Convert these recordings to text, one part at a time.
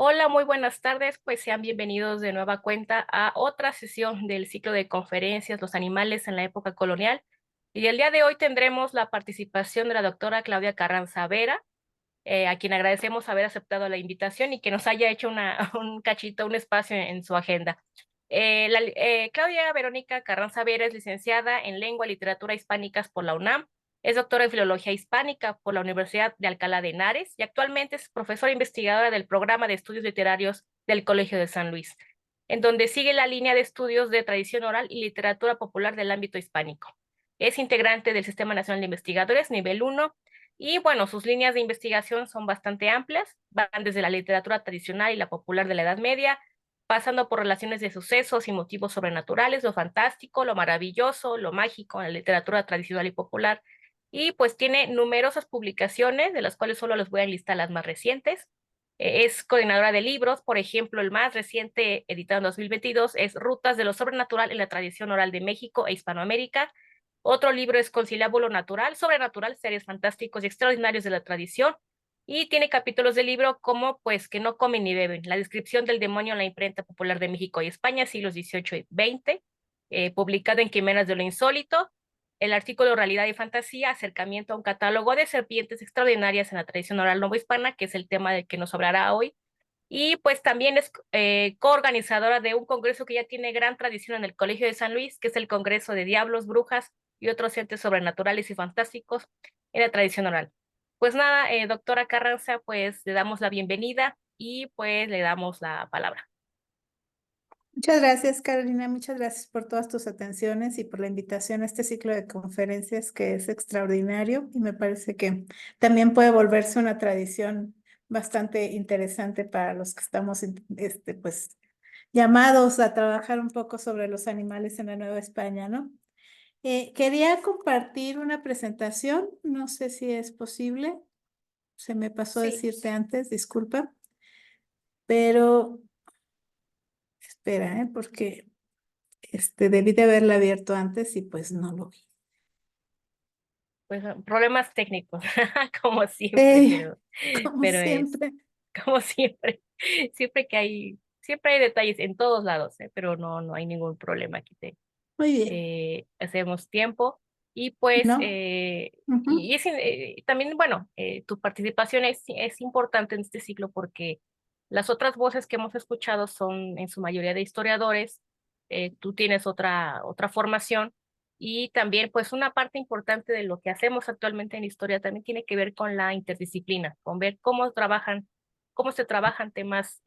Hola, muy buenas tardes. Pues sean bienvenidos de nueva cuenta a otra sesión del ciclo de conferencias Los animales en la época colonial. Y el día de hoy tendremos la participación de la doctora Claudia Carranza Vera, a quien agradecemos haber aceptado la invitación y que nos haya hecho un cachito, un espacio en su agenda. Claudia Verónica Carranza Vera es licenciada en Lengua y Literatura Hispánicas por la UNAM, es doctora en Filología Hispánica por la Universidad de Alcalá de Henares y actualmente es profesora investigadora del Programa de Estudios Literarios del Colegio de San Luis, en donde sigue la línea de estudios de tradición oral y literatura popular del ámbito hispánico. Es integrante del Sistema Nacional de Investigadores nivel 1 y bueno, sus líneas de investigación son bastante amplias, van desde la literatura tradicional y la popular de la Edad Media, pasando por relaciones de sucesos y motivos sobrenaturales, lo fantástico, lo maravilloso, lo mágico en la literatura tradicional y popular. Y pues tiene numerosas publicaciones, de las cuales solo les voy a enlistar las más recientes. Es coordinadora de libros, por ejemplo, el más reciente, editado en 2022, es Rutas de lo Sobrenatural en la Tradición Oral de México e Hispanoamérica. Otro libro es Conciliábulo Natural, Sobrenatural, Seres Fantásticos y Extraordinarios de la Tradición. Y tiene capítulos del libro como, pues, que no comen ni beben, la descripción del demonio en la imprenta popular de México y España, siglos XVIII y XX, publicado en Quimeras de lo Insólito, el artículo Realidad y Fantasía, acercamiento a un catálogo de serpientes extraordinarias en la tradición oral novohispana, que es el tema del que nos hablará hoy. Y pues también es coorganizadora de un congreso que ya tiene gran tradición en el Colegio de San Luis, que es el Congreso de Diablos, Brujas y otros entes sobrenaturales y fantásticos en la tradición oral. Pues nada, doctora Carranza, pues le damos la bienvenida y pues le damos la palabra. Muchas gracias, Carolina. Muchas gracias por todas tus atenciones y por la invitación a este ciclo de conferencias que es extraordinario y me parece que también puede volverse una tradición bastante interesante para los que estamos, pues, llamados a trabajar un poco sobre los animales en la Nueva España, ¿no? Quería compartir una presentación, no sé si es posible, se me pasó Sí, decirte antes, disculpa, pero espera, porque debí de haberla abierto antes y pues no lo vi. pues problemas técnicos, como siempre, Sí, como pero es siempre. como siempre, siempre hay detalles en todos lados, pero no hay ningún problema aquí. Muy bien, Hacemos tiempo y pues ¿no? Ujú. también, bueno, tu participación es importante en este ciclo porque las otras voces que hemos escuchado son en su mayoría de historiadores, tú tienes otra formación y también pues una parte importante de lo que hacemos actualmente en historia también tiene que ver con la interdisciplina, con ver cómo se trabajan temas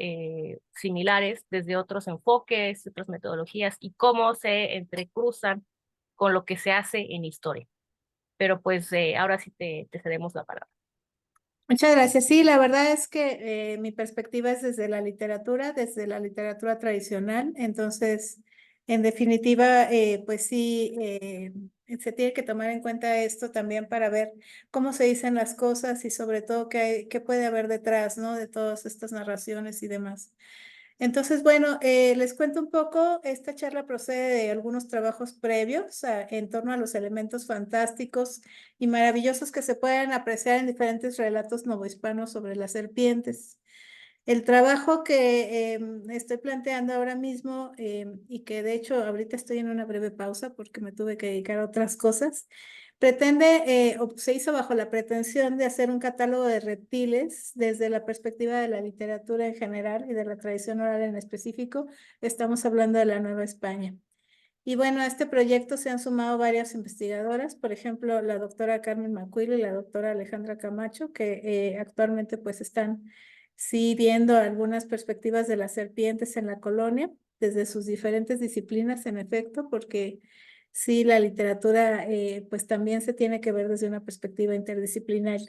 similares desde otros enfoques, otras metodologías y cómo se entrecruzan con lo que se hace en historia. Pero pues ahora sí te cedemos la palabra. Muchas gracias. Sí, la verdad es que mi perspectiva es desde la literatura tradicional. Entonces, en definitiva, pues sí, se tiene que tomar en cuenta esto también para ver cómo se dicen las cosas y sobre todo qué puede haber detrás, ¿no? De todas estas narraciones y demás. Entonces, bueno, les cuento un poco. Esta charla procede de algunos trabajos previos en torno a los elementos fantásticos y maravillosos que se pueden apreciar en diferentes relatos novohispanos sobre las serpientes. El trabajo que estoy planteando ahora mismo y que de hecho ahorita estoy en una breve pausa porque me tuve que dedicar a otras cosas, pretende o se hizo bajo la pretensión de hacer un catálogo de reptiles desde la perspectiva de la literatura en general y de la tradición oral en específico. Estamos hablando de la Nueva España. Y bueno, a este proyecto se han sumado varias investigadoras, por ejemplo, la doctora Carmen Macuilo y la doctora Alejandra Camacho, que actualmente pues están sí viendo algunas perspectivas de las serpientes en la colonia, desde sus diferentes disciplinas, en efecto, porque sí, la literatura pues también se tiene que ver desde una perspectiva interdisciplinar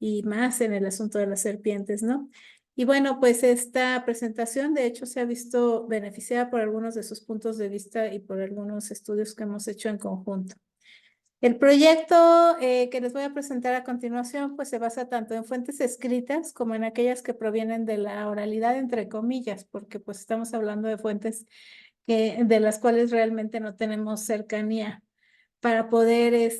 y más en el asunto de las serpientes, ¿no? Y bueno, pues esta presentación de hecho se ha visto beneficiada por algunos de sus puntos de vista y por algunos estudios que hemos hecho en conjunto. El proyecto que les voy a presentar a continuación pues se basa tanto en fuentes escritas como en aquellas que provienen de la oralidad entre comillas, porque pues estamos hablando de fuentes de las cuales realmente no tenemos cercanía para poder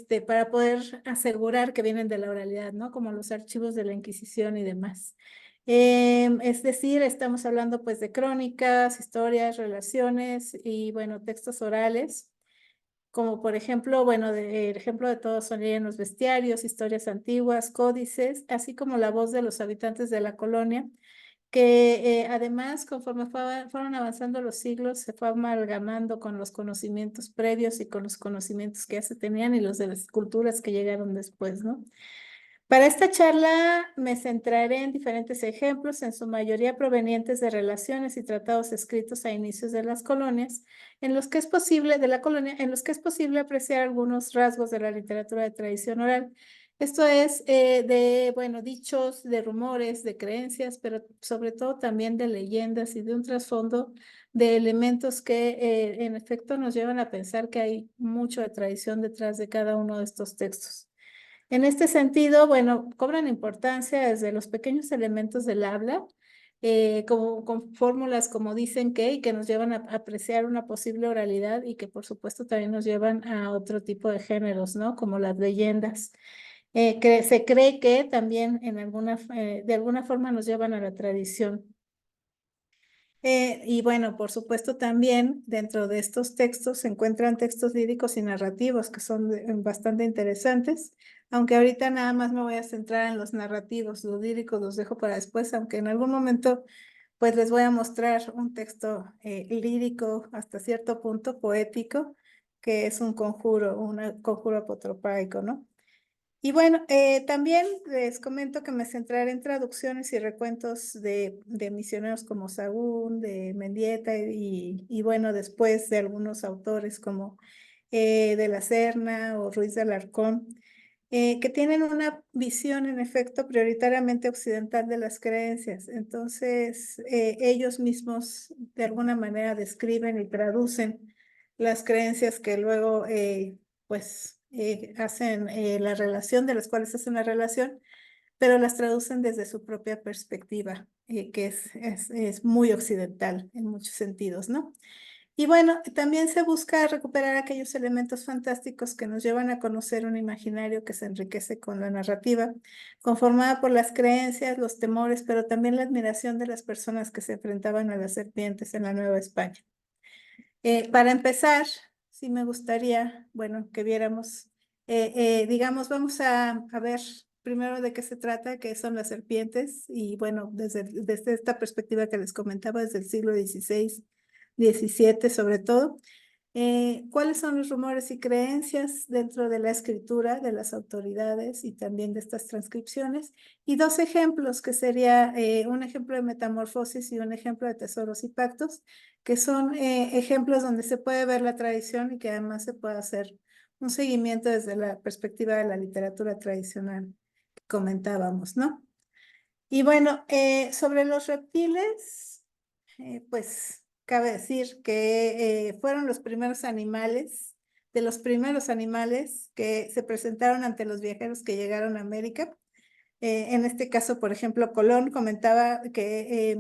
asegurar que vienen de la oralidad, ¿no? Como los archivos de la Inquisición y demás. Es decir, estamos hablando pues de crónicas, historias, relaciones y bueno, textos orales, como por ejemplo, bueno, el ejemplo de todos son los bestiarios, historias antiguas, códices, así como la voz de los habitantes de la colonia, que además, conforme fueron avanzando los siglos, se fue amalgamando con los conocimientos previos y con los conocimientos que ya se tenían y los de las culturas que llegaron después, ¿no? Para esta charla me centraré en diferentes ejemplos, en su mayoría provenientes de relaciones y tratados escritos a inicios de las colonias, en los que es posible, de la colonia, en los que es posible apreciar algunos rasgos de la literatura de tradición oral. Esto es bueno, dichos, de rumores, de creencias, pero sobre todo también de leyendas y de un trasfondo de elementos que en efecto nos llevan a pensar que hay mucho de tradición detrás de cada uno de estos textos. En este sentido, bueno, cobran importancia desde los pequeños elementos del habla, como con fórmulas como dicen que, y que nos llevan a apreciar una posible oralidad y que por supuesto también nos llevan a otro tipo de géneros, ¿no? Como las leyendas, que se cree que también de alguna forma nos llevan a la tradición. Y bueno, por supuesto también dentro de estos textos se encuentran textos líricos y narrativos que son bastante interesantes, aunque ahorita nada más me voy a centrar en los narrativos, los líricos los dejo para después, aunque en algún momento pues les voy a mostrar un texto lírico hasta cierto punto poético, que es un conjuro apotropaico, ¿no? Y bueno, también les comento que me centraré en traducciones y recuentos de misioneros como Sahagún, de Mendieta y bueno, después de algunos autores como de la Serna o Ruiz de Alarcón, que tienen una visión en efecto prioritariamente occidental de las creencias. Entonces, ellos mismos de alguna manera describen y traducen las creencias que luego pues hacen la relación, de las cuales hacen la relación, pero las traducen desde su propia perspectiva, que es muy occidental en muchos sentidos, ¿no? Y bueno, también se busca recuperar aquellos elementos fantásticos que nos llevan a conocer un imaginario que se enriquece con la narrativa, conformada por las creencias, los temores, pero también la admiración de las personas que se enfrentaban a las serpientes en la Nueva España. Para empezar, sí me gustaría, bueno, que viéramos, digamos, vamos a ver primero de qué se trata, qué son las serpientes, y bueno, desde esta perspectiva que les comentaba, desde el siglo XVI, XVII sobre todo, cuáles son los rumores y creencias dentro de la escritura de las autoridades y también de estas transcripciones, y dos ejemplos, que sería un ejemplo de metamorfosis y un ejemplo de tesoros y pactos, que son ejemplos donde se puede ver la tradición y que además se puede hacer un seguimiento desde la perspectiva de la literatura tradicional que comentábamos, ¿no? Y bueno, sobre los reptiles, pues cabe decir que fueron los primeros animales, de los primeros animales que se presentaron ante los viajeros que llegaron a América. En este caso, por ejemplo, Colón comentaba que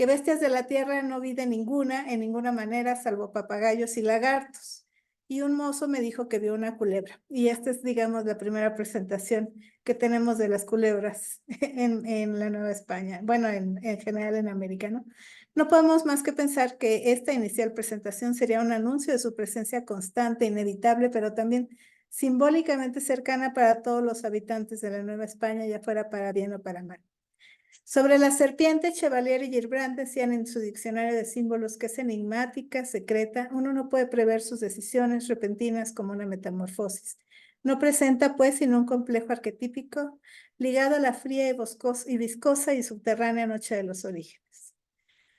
bestias de la tierra no vi de ninguna, en ninguna manera, salvo papagayos y lagartos. Y un mozo me dijo que vio una culebra. Y esta es, digamos, la primera presentación que tenemos de las culebras en la Nueva España, bueno, en general en América, ¿no? No podemos más que pensar que esta inicial presentación sería un anuncio de su presencia constante, inevitable, pero también simbólicamente cercana para todos los habitantes de la Nueva España, ya fuera para bien o para mal. Sobre la serpiente, Chevalier y Girbrand decían en su diccionario de símbolos que es enigmática, secreta, uno no puede prever sus decisiones repentinas como una metamorfosis. No presenta, pues, sino un complejo arquetípico ligado a la fría y viscosa y subterránea noche de los orígenes.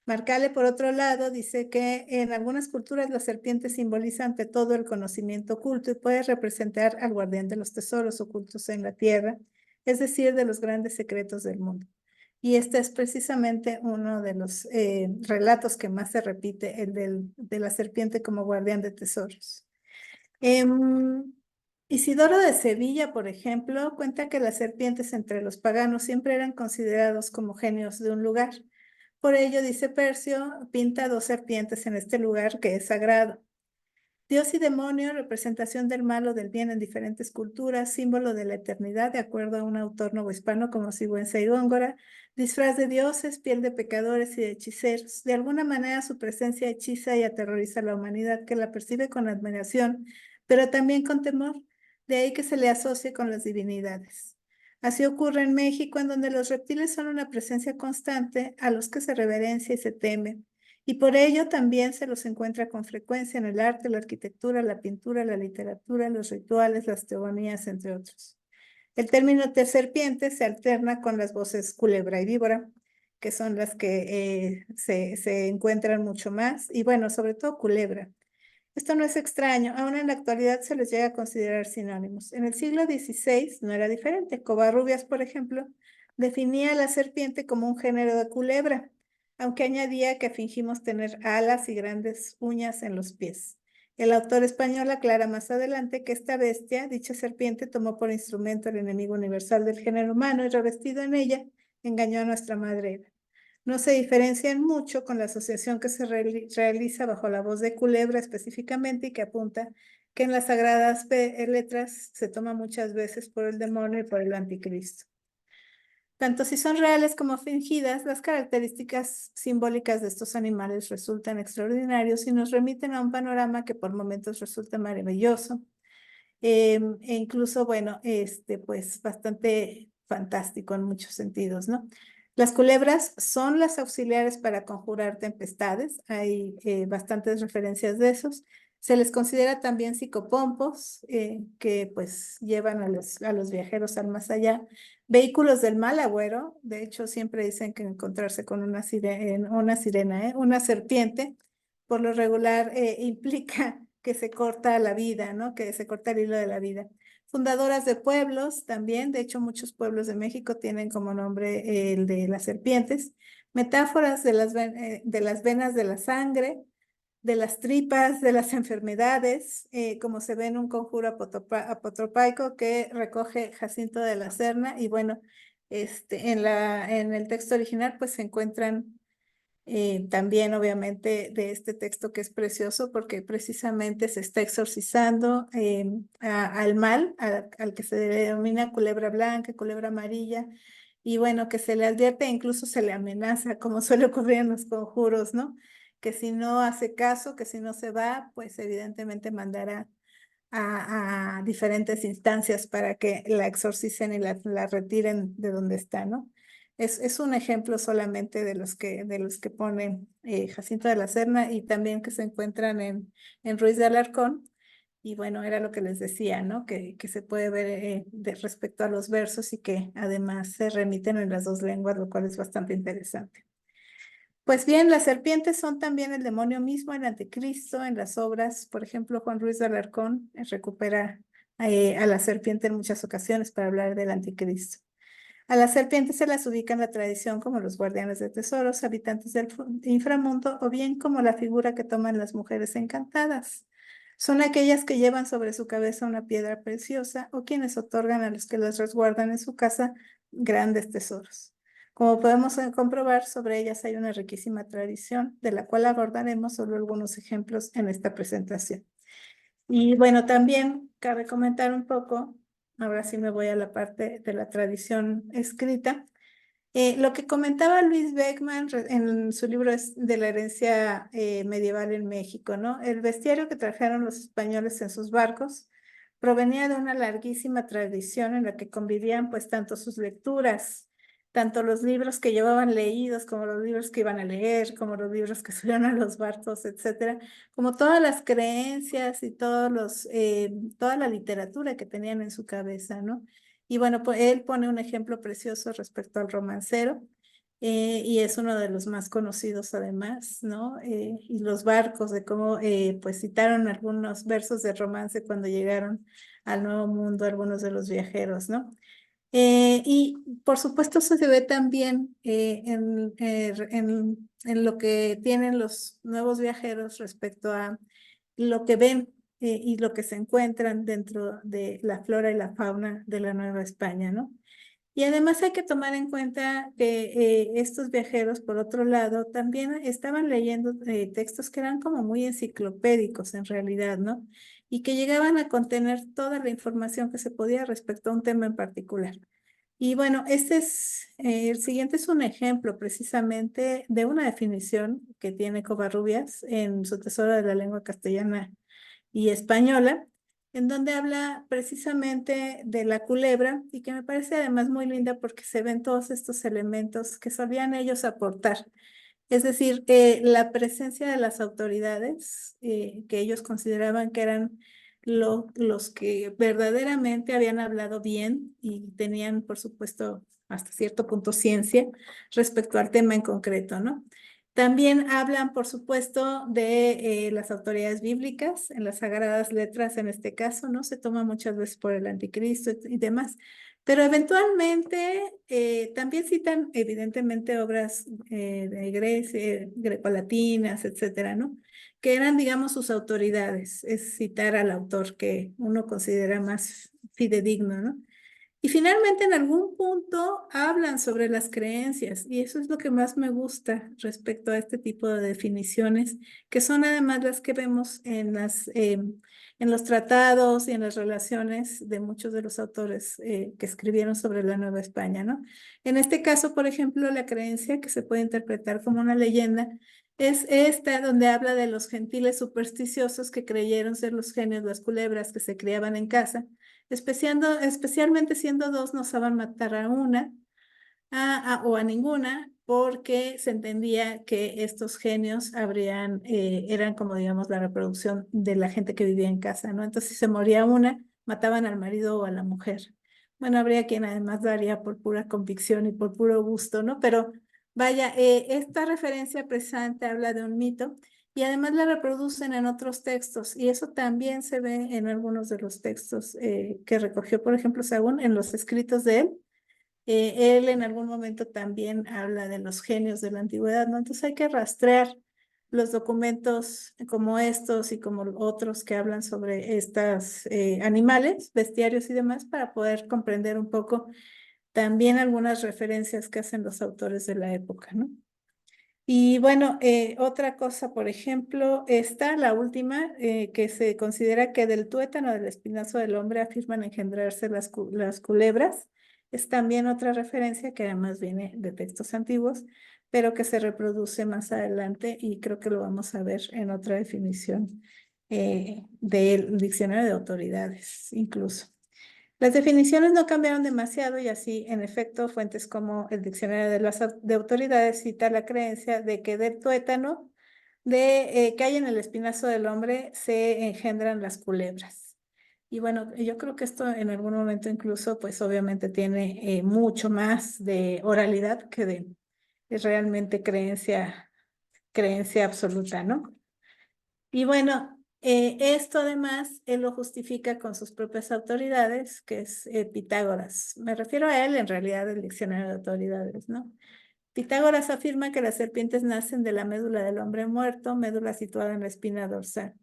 Marcale, por otro lado, dice que en algunas culturas la serpiente simboliza ante todo el conocimiento oculto y puede representar al guardián de los tesoros ocultos en la tierra, es decir, de los grandes secretos del mundo. Y este es precisamente uno de los relatos que más se repite, el de la serpiente como guardián de tesoros. Isidoro de Sevilla, por ejemplo, cuenta que las serpientes entre los paganos siempre eran considerados como genios de un lugar. Por ello, dice Percio, pinta dos serpientes en este lugar que es sagrado. Dios y demonio, representación del mal o del bien en diferentes culturas, símbolo de la eternidad, de acuerdo a un autor novohispano como Sigüenza y Góngora, disfraz de dioses, piel de pecadores y de hechiceros. De alguna manera su presencia hechiza y aterroriza a la humanidad que la percibe con admiración, pero también con temor. De ahí que se le asocie con las divinidades. Así ocurre en México, en donde los reptiles son una presencia constante a los que se reverencia y se teme. Y por ello también se los encuentra con frecuencia en el arte, la arquitectura, la pintura, la literatura, los rituales, las teogonías, entre otros. El término serpiente se alterna con las voces culebra y víbora, que son las que se encuentran mucho más, y bueno, sobre todo culebra. Esto no es extraño, aún en la actualidad se les llega a considerar sinónimos. En el siglo XVI no era diferente. Covarrubias, por ejemplo, definía a la serpiente como un género de culebra, aunque añadía que fingimos tener alas y grandes uñas en los pies. El autor español aclara más adelante que esta bestia, dicha serpiente, tomó por instrumento el enemigo universal del género humano y revestido en ella, engañó a nuestra madre Eva. No se diferencian mucho con la asociación que se realiza bajo la voz de Culebra específicamente y que apunta que en las sagradas letras se toma muchas veces por el demonio y por el anticristo. Tanto si son reales como fingidas, las características simbólicas de estos animales resultan extraordinarios y nos remiten a un panorama que por momentos resulta maravilloso, e incluso, bueno, pues bastante fantástico en muchos sentidos, ¿no? Las culebras son las auxiliares para conjurar tempestades, hay bastantes referencias de esos. Se les considera también psicopompos, que pues llevan a los viajeros al más allá. Vehículos del mal agüero, de hecho siempre dicen que encontrarse con una sirena, una serpiente, por lo regular implica que se corta la vida, ¿no? Que se corta el hilo de la vida. Fundadoras de pueblos también, de hecho muchos pueblos de México tienen como nombre el de las serpientes. Metáforas de las venas de la sangre, de las tripas, de las enfermedades, como se ve en un conjuro apotropaico que recoge Jacinto de la Serna. Y bueno, en el texto original pues se encuentran también obviamente de este texto que es precioso porque precisamente se está exorcizando al mal, al que se denomina culebra blanca, culebra amarilla, y bueno, que se le advierte, incluso se le amenaza, como suele ocurrir en los conjuros, ¿no? Que si no hace caso, que si no se va, pues evidentemente mandará a diferentes instancias para que la exorcicen y la retiren de donde está, ¿no? Es un ejemplo solamente de los que pone Jacinto de la Serna y también que se encuentran en Ruiz de Alarcón. Y bueno, era lo que les decía, ¿no? Que se puede ver respecto a los versos y que además se remiten en las dos lenguas, lo cual es bastante interesante. Pues bien, las serpientes son también el demonio mismo, el anticristo. En las obras, por ejemplo, Juan Ruiz de Alarcón recupera a la serpiente en muchas ocasiones para hablar del anticristo. A las serpientes se las ubica en la tradición como los guardianes de tesoros, habitantes del inframundo, o bien como la figura que toman las mujeres encantadas. Son aquellas que llevan sobre su cabeza una piedra preciosa o quienes otorgan a los que las resguardan en su casa grandes tesoros. Como podemos comprobar, sobre ellas hay una riquísima tradición, de la cual abordaremos solo algunos ejemplos en esta presentación. Y bueno, también cabe comentar un poco, ahora sí me voy a la parte de la tradición escrita. Lo que comentaba Luis Beckman en su libro de la herencia medieval en México, ¿no? El bestiario que trajeron los españoles en sus barcos provenía de una larguísima tradición en la que convivían pues tanto sus lecturas, tanto los libros que llevaban leídos, como los libros que iban a leer, como los libros que subieron a los barcos, etcétera, como todas las creencias y toda la literatura que tenían en su cabeza, ¿no? Y bueno, pues él pone un ejemplo precioso respecto al romancero, y es uno de los más conocidos además, ¿no? Y los barcos, de cómo pues citaron algunos versos de romance cuando llegaron al Nuevo Mundo algunos de los viajeros, ¿no? Y por supuesto eso se ve también en lo que tienen los nuevos viajeros respecto a lo que ven y lo que se encuentran dentro de la flora y la fauna de la Nueva España, ¿no? Y además hay que tomar en cuenta que estos viajeros, por otro lado, también estaban leyendo textos que eran como muy enciclopédicos en realidad, ¿no? Y que llegaban a contener toda la información que se podía respecto a un tema en particular. Y bueno, el siguiente es un ejemplo precisamente de una definición que tiene Covarrubias en su Tesoro de la Lengua Castellana y Española, en donde habla precisamente de la culebra y que me parece además muy linda porque se ven todos estos elementos que solían ellos aportar. Es decir, la presencia de las autoridades que ellos consideraban que eran los que verdaderamente habían hablado bien y tenían, por supuesto, hasta cierto punto ciencia respecto al tema en concreto, ¿no? También hablan, por supuesto, de las autoridades bíblicas en las sagradas letras, en este caso, ¿no? Se toma muchas veces por el anticristo y demás. Pero eventualmente también citan evidentemente obras de Grecia, grecolatinas, etcétera, ¿no? Que eran, digamos, sus autoridades, es citar al autor que uno considera más fidedigno, ¿no? Y finalmente, en algún punto hablan sobre las creencias, y eso es lo que más me gusta respecto a este tipo de definiciones, que son además las que vemos en los tratados y en las relaciones de muchos de los autores que escribieron sobre la Nueva España, ¿no? En este caso, por ejemplo, la creencia que se puede interpretar como una leyenda es esta donde habla de los gentiles supersticiosos que creyeron ser los genios, las culebras que se criaban en casa especialmente siendo dos, no osaban matar a una o a ninguna, porque se entendía que estos genios eran como digamos la reproducción de la gente que vivía en casa, ¿no? Entonces, si se moría una, mataban al marido o a la mujer. Bueno, habría quien además lo haría por pura convicción y por puro gusto, ¿no? Pero vaya, esta referencia precisamente habla de un mito y además la reproducen en otros textos, y eso también se ve en algunos de los textos que recogió, por ejemplo, Sagún en los escritos de él. Él en algún momento también habla de los genios de la antigüedad, ¿no? Entonces hay que rastrear los documentos como estos y como otros que hablan sobre estos animales, bestiarios y demás, para poder comprender un poco también algunas referencias que hacen los autores de la época, ¿no? Y bueno, otra cosa, por ejemplo, esta, la última, que se considera que del tuétano del espinazo del hombre afirman engendrarse las culebras, es también otra referencia que además viene de textos antiguos, pero que se reproduce más adelante y creo que lo vamos a ver en otra definición del diccionario de autoridades, incluso. Las definiciones no cambiaron demasiado y así, en efecto, fuentes como el Diccionario de Autoridades cita la creencia de que del tuétano que hay en el espinazo del hombre se engendran las culebras. Y bueno, yo creo que esto en algún momento incluso, pues obviamente tiene mucho más de oralidad que de realmente creencia absoluta, ¿no? Y bueno, esto además él lo justifica con sus propias autoridades, que es Pitágoras. Me refiero a él en realidad del diccionario de autoridades, ¿no? Pitágoras afirma que las serpientes nacen de la médula del hombre muerto, médula situada en la espina dorsal.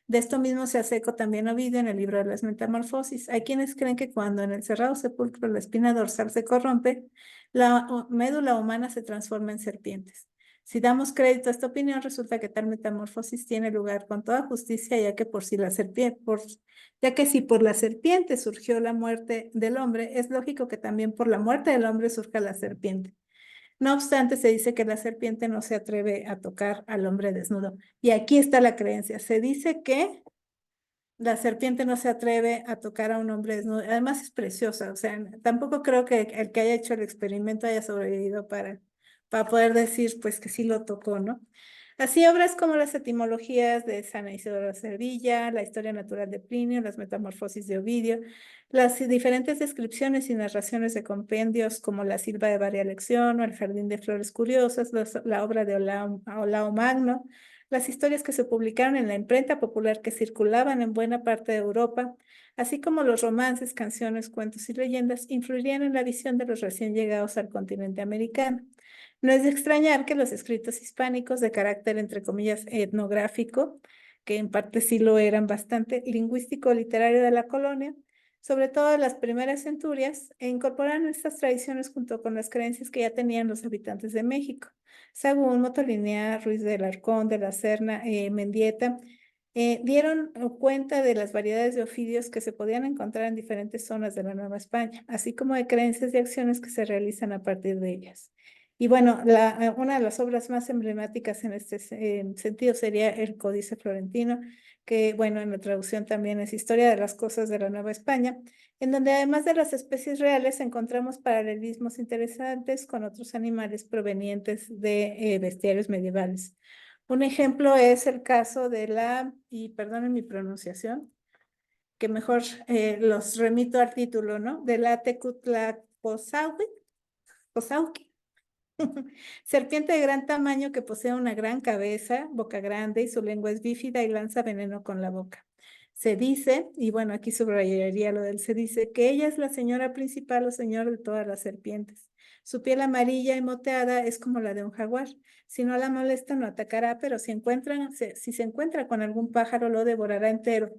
De esto mismo se hace eco también Ovidio en el libro de las Metamorfosis. Hay quienes creen que cuando en el cerrado sepulcro la espina dorsal se corrompe, la médula humana se transforma en serpientes. Si damos crédito a esta opinión, resulta que tal metamorfosis tiene lugar con toda justicia, ya que si por la serpiente surgió la muerte del hombre, es lógico que también por la muerte del hombre surja la serpiente. No obstante, se dice que la serpiente no se atreve a tocar al hombre desnudo. Y aquí está la creencia. Se dice que la serpiente no se atreve a tocar a un hombre desnudo. Además es preciosa. O sea, tampoco creo que el que haya hecho el experimento haya sobrevivido para poder decir pues que sí lo tocó, ¿no? Así obras como las etimologías de San Isidoro de Sevilla, la historia natural de Plinio, las metamorfosis de Ovidio, las diferentes descripciones y narraciones de compendios como la Silva de Varia Lección o el Jardín de Flores Curiosas, la obra de Olao Magno, las historias que se publicaron en la imprenta popular que circulaban en buena parte de Europa, así como los romances, canciones, cuentos y leyendas, influirían en la visión de los recién llegados al continente americano. No es de extrañar que los escritos hispánicos de carácter, entre comillas, etnográfico, que en parte sí lo eran bastante, lingüístico literario de la colonia, sobre todo en las primeras centurias, e incorporaron estas tradiciones junto con las creencias que ya tenían los habitantes de México. Sagún, Motolinia, Ruiz del Arcón, de la Serna, Mendieta, dieron cuenta de las variedades de oficios que se podían encontrar en diferentes zonas de la Nueva España, así como de creencias y acciones que se realizan a partir de ellas. Y bueno, una de las obras más emblemáticas en este sentido sería el Códice Florentino, que bueno, en la traducción también es Historia de las Cosas de la Nueva España, en donde además de las especies reales encontramos paralelismos interesantes con otros animales provenientes de bestiarios medievales. Un ejemplo es el caso de y perdonen mi pronunciación, que mejor los remito al título, ¿no? De la Tecutlacosahui, serpiente de gran tamaño que posee una gran cabeza, boca grande y su lengua es bífida y lanza veneno con la boca. Se dice, y bueno, aquí subrayaría lo del se dice, que ella es la señora principal o señor de todas las serpientes. Su piel amarilla y moteada es como la de un jaguar. Si no la molesta, no atacará, pero si se encuentra con algún pájaro, lo devorará entero.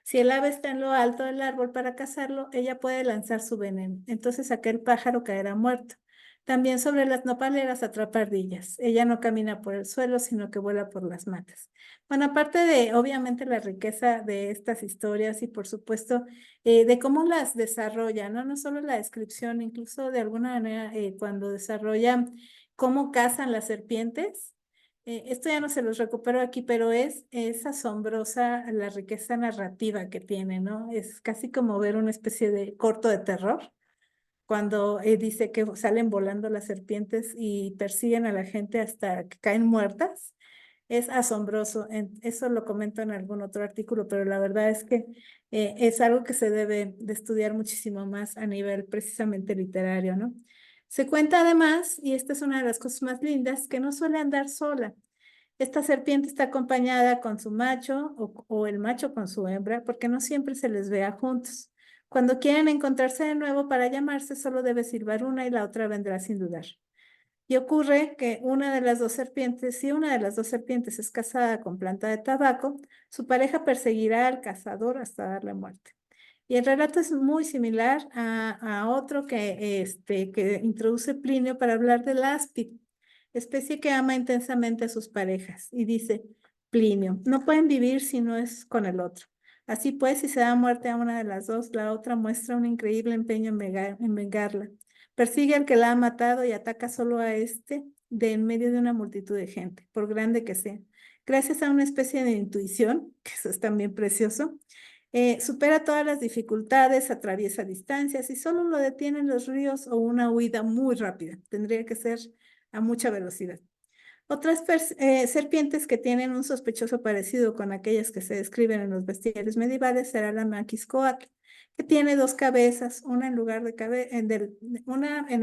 Si el ave está en lo alto del árbol para cazarlo, ella puede lanzar su veneno. Entonces aquel pájaro caerá muerto. También sobre las nopaleras atrapa ardillas. Ella no camina por el suelo, sino que vuela por las matas. Bueno, aparte de, obviamente, la riqueza de estas historias y, por supuesto, de cómo las desarrolla, ¿no? No solo la descripción, incluso de alguna manera, cuando desarrollan cómo cazan las serpientes. Esto ya no se los recupero aquí, pero es asombrosa la riqueza narrativa que tiene, ¿no? Es casi como ver una especie de corto de terror cuando dice que salen volando las serpientes y persiguen a la gente hasta que caen muertas. Es asombroso. Eso lo comento en algún otro artículo, pero la verdad es que es algo que se debe de estudiar muchísimo más a nivel precisamente literario, ¿no? Se cuenta además, y esta es una de las cosas más lindas, que no suele andar sola. Esta serpiente está acompañada con su macho o el macho con su hembra, porque no siempre se les vea juntos. Cuando quieren encontrarse de nuevo para llamarse, solo debe silbar una y la otra vendrá sin dudar. Y ocurre que una de las dos serpientes, si una de las dos serpientes es casada con planta de tabaco, su pareja perseguirá al cazador hasta darle muerte. Y el relato es muy similar a otro que introduce Plinio para hablar del áspid, especie que ama intensamente a sus parejas. Y dice Plinio, no pueden vivir si no es con el otro. Así pues, si se da muerte a una de las dos, la otra muestra un increíble empeño en vengarla. Persigue al que la ha matado y ataca solo a este de en medio de una multitud de gente, por grande que sea. Gracias a una especie de intuición, que eso es también precioso, supera todas las dificultades, atraviesa distancias y solo lo detienen los ríos o una huida muy rápida. Tendría que ser a mucha velocidad. Otras serpientes que tienen un sospechoso parecido con aquellas que se describen en los bestiarios medievales será la Maquiscoatl, que tiene dos cabezas, una en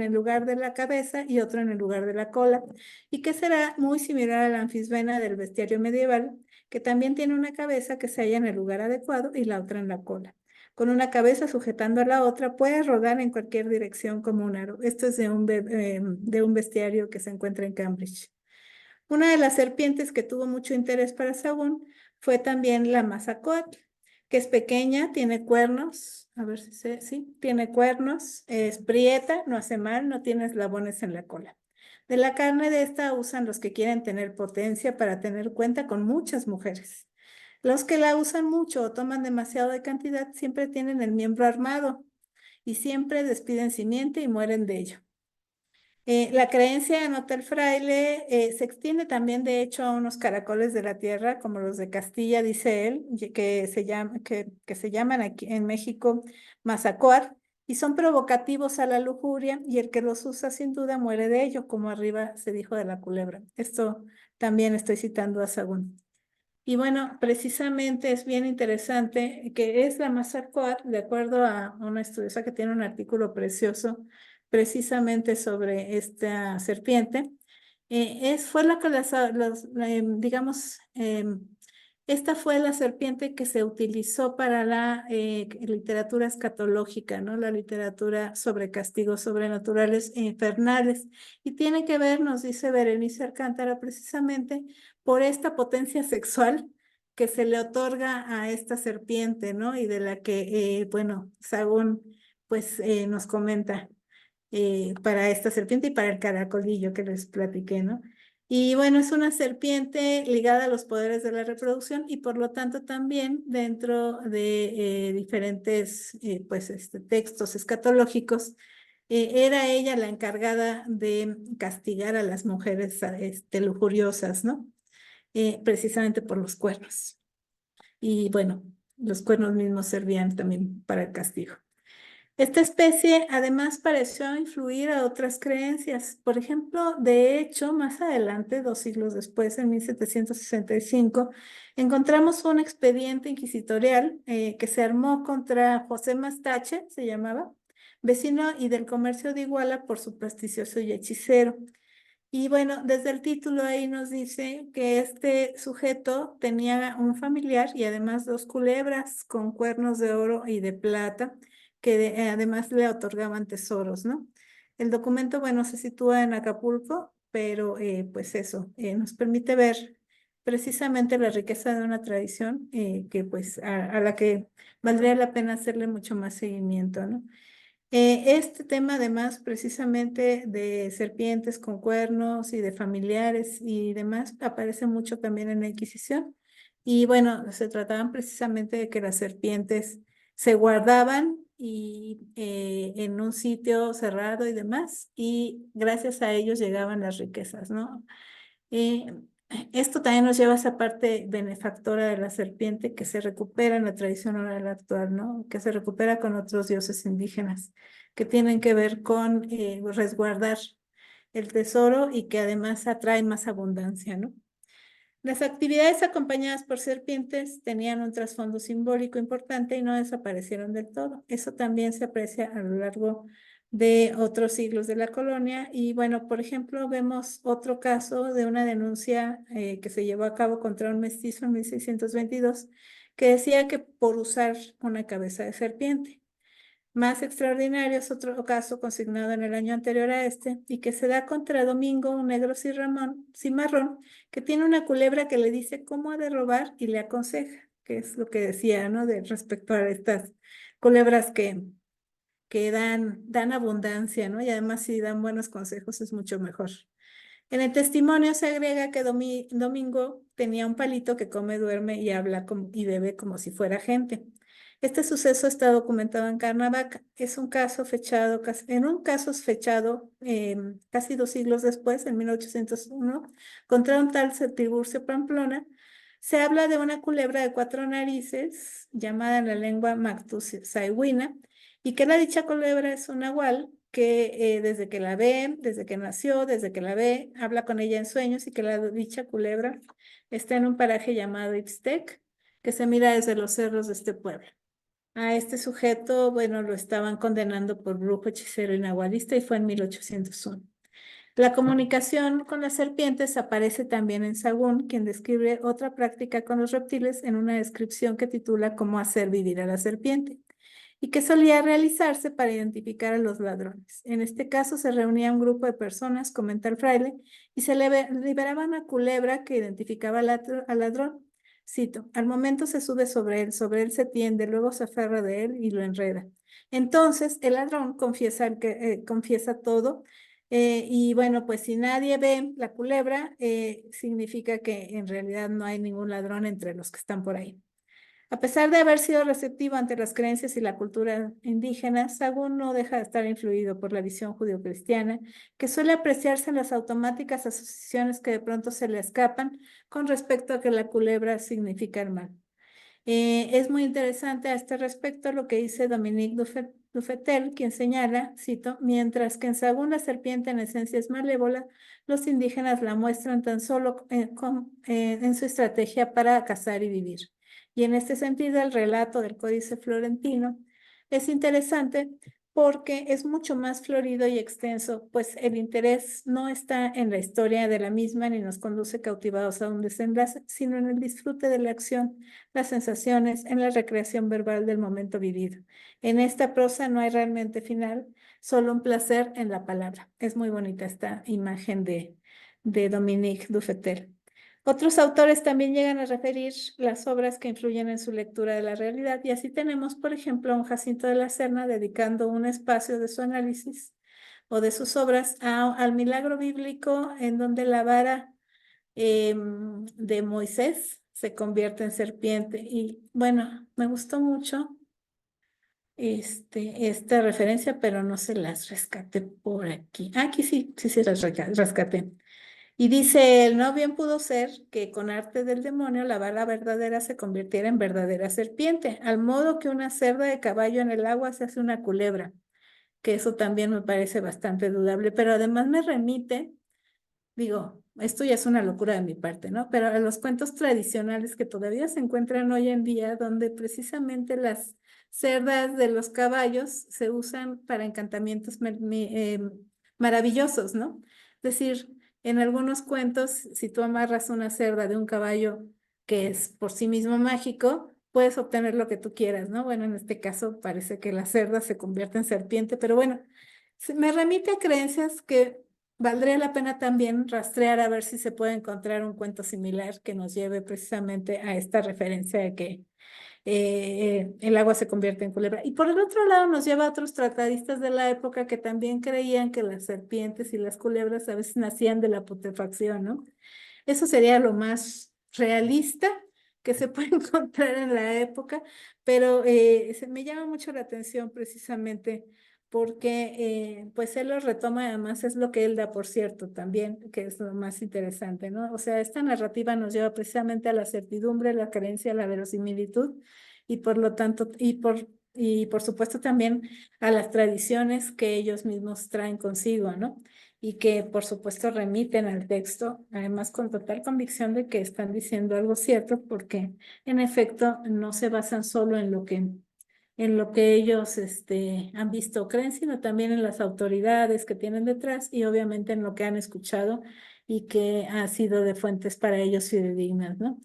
el lugar de la cabeza y otra en el lugar de la cola, y que será muy similar a la anfisbena del bestiario medieval, que también tiene una cabeza que se halla en el lugar adecuado y la otra en la cola. Con una cabeza sujetando a la otra, puede rodar en cualquier dirección como un aro. Esto es de un bestiario que se encuentra en Cambridge. Una de las serpientes que tuvo mucho interés para Sagún fue también la Mazacoatl, que es pequeña, tiene cuernos, a ver si sí, tiene cuernos, es prieta, no hace mal, no tiene eslabones en la cola. De la carne de esta usan los que quieren tener potencia para tener cuenta con muchas mujeres. Los que la usan mucho o toman demasiado de cantidad siempre tienen el miembro armado y siempre despiden simiente y mueren de ello. La creencia, anota el fraile, se extiende también, de hecho, a unos caracoles de la tierra, como los de Castilla, dice él, que se llaman aquí en México mazacuar, y son provocativos a la lujuria, y el que los usa sin duda muere de ello, como arriba se dijo de la culebra. Esto también estoy citando a Sagún. Y bueno, precisamente es bien interesante que es la Mazacuat, de acuerdo a una estudiosa que tiene un artículo precioso precisamente sobre esta serpiente. Fue la que digamos, esta fue la serpiente que se utilizó para la literatura escatológica, ¿no? La literatura sobre castigos sobrenaturales e infernales. Y tiene que ver, nos dice Berenice Alcántara, precisamente por esta potencia sexual que se le otorga a esta serpiente, ¿no? Y de la que, bueno, Sagún pues nos comenta para esta serpiente y para el caracolillo que les platiqué, ¿no? Y bueno, es una serpiente ligada a los poderes de la reproducción y por lo tanto también dentro de diferentes pues, textos escatológicos, era ella la encargada de castigar a las mujeres lujuriosas, ¿no? Precisamente por los cuernos. Y bueno, los cuernos mismos servían también para el castigo. Esta especie además pareció influir a otras creencias. Por ejemplo, de hecho, más adelante, 2 siglos después, en 1765, encontramos un expediente inquisitorial que se armó contra José Mastache, se llamaba, vecino y del comercio de Iguala por su prestigioso y hechicero. Y bueno, desde el título ahí nos dice que este sujeto tenía un familiar y además 2 culebras con cuernos de oro y de plata, que además le otorgaban tesoros, ¿no? El documento, bueno, se sitúa en Acapulco, pero pues eso, nos permite ver precisamente la riqueza de una tradición que pues a la que valdría la pena hacerle mucho más seguimiento, ¿no? Este tema, además, precisamente de serpientes con cuernos y de familiares y demás, aparece mucho también en la Inquisición. Y bueno, se trataban precisamente de que las serpientes se guardaban y en un sitio cerrado y demás, y gracias a ellos llegaban las riquezas, ¿no? Eh, Esto también nos lleva a esa parte benefactora de la serpiente que se recupera en la tradición oral actual, ¿no? Que se recupera con otros dioses indígenas, que tienen que ver con resguardar el tesoro y que además atrae más abundancia, ¿no? Las actividades acompañadas por serpientes tenían un trasfondo simbólico importante y no desaparecieron del todo. Eso también se aprecia a lo largo de otros siglos de la colonia. Y bueno, por ejemplo, vemos otro caso de una denuncia que se llevó a cabo contra un mestizo en 1622 que decía que por usar una cabeza de serpiente. Más extraordinario es otro caso consignado en el año anterior a este y que se da contra Domingo, un negro cimarrón, que tiene una culebra que le dice cómo ha de robar y le aconseja, que es lo que decía, ¿no? De respecto a estas culebras que dan abundancia, ¿no? Y además si dan buenos consejos es mucho mejor. En el testimonio se agrega que Domingo tenía un palito que come, duerme y habla y bebe como si fuera gente. Este suceso está documentado en Carnavaca. Es un caso fechado, en un caso fechado casi 2 siglos después, en 1801, contra un tal Tiburcio Pamplona. Se habla de una culebra de 4 narices, llamada en la lengua Mactusaihuina, y que la dicha culebra es un nahual que desde que la ve, desde que nació, desde que la ve, habla con ella en sueños y que la dicha culebra está en un paraje llamado Ixtec, que se mira desde los cerros de este pueblo. A este sujeto, bueno, lo estaban condenando por brujo, hechicero y nahualista y fue en 1801. La comunicación con las serpientes aparece también en Sagún, quien describe otra práctica con los reptiles en una descripción que titula Cómo hacer vivir a la serpiente, y que solía realizarse para identificar a los ladrones. En este caso se reunía un grupo de personas, comenta el fraile, y se liberaba una culebra que identificaba al ladrón. Cito, al momento se sube sobre él se tiende, luego se aferra de él y lo enreda. Entonces el ladrón confiesa todo y bueno, pues si nadie ve la culebra, significa que en realidad no hay ningún ladrón entre los que están por ahí. A pesar de haber sido receptivo ante las creencias y la cultura indígena, Sagún no deja de estar influido por la visión judio-cristiana, que suele apreciarse en las automáticas asociaciones que de pronto se le escapan con respecto a que la culebra significa el mal. Es muy interesante a este respecto lo que dice Dominique Duffetel, quien señala, cito, mientras que en Sagún la serpiente en esencia es malévola, los indígenas la muestran tan solo en su estrategia para cazar y vivir. Y en este sentido, el relato del Códice Florentino es interesante porque es mucho más florido y extenso, pues el interés no está en la historia de la misma ni nos conduce cautivados a un desenlace, sino en el disfrute de la acción, las sensaciones, en la recreación verbal del momento vivido. En esta prosa no hay realmente final, solo un placer en la palabra. Es muy bonita esta imagen de Dominique Duffetel. Otros autores también llegan a referir las obras que influyen en su lectura de la realidad, y así tenemos, por ejemplo, a un Jacinto de la Serna dedicando un espacio de su análisis o de sus obras al milagro bíblico en donde la vara de Moisés se convierte en serpiente. Y bueno, me gustó mucho esta referencia, pero no se las rescaté por aquí. Aquí sí, sí las rescaté. Y dice él, no bien pudo ser que con arte del demonio la bala verdadera se convirtiera en verdadera serpiente, al modo que una cerda de caballo en el agua se hace una culebra, que eso también me parece bastante dudable, pero además me remite. Digo, esto ya es una locura de mi parte, ¿no? Pero a los cuentos tradicionales que todavía se encuentran hoy en día, donde precisamente las cerdas de los caballos se usan para encantamientos maravillosos, ¿no? Es decir, en algunos cuentos, si tú amarras una cerda de un caballo que es por sí mismo mágico, puedes obtener lo que tú quieras, ¿no? Bueno, en este caso parece que la cerda se convierte en serpiente, pero bueno, me remite a creencias que valdría la pena también rastrear a ver si se puede encontrar un cuento similar que nos lleve precisamente a esta referencia de que el agua se convierte en culebra. Y por el otro lado nos lleva a otros tratadistas de la época que también creían que las serpientes y las culebras a veces nacían de la putrefacción, ¿no? Eso sería lo más realista que se puede encontrar en la época, pero me llama mucho la atención precisamente porque pues él lo retoma, además es lo que él da por cierto también, que es lo más interesante, ¿no? O sea, esta narrativa nos lleva precisamente a la certidumbre, la creencia, la verosimilitud y por lo tanto, y por supuesto también a las tradiciones que ellos mismos traen consigo, ¿no? Y que por supuesto remiten al texto, además con total convicción de que están diciendo algo cierto, porque en efecto no se basan solo en lo que ellos han visto o creen, sino también en las autoridades que tienen detrás y obviamente en lo que han escuchado y que ha sido de fuentes para ellos fidedignas, ¿no?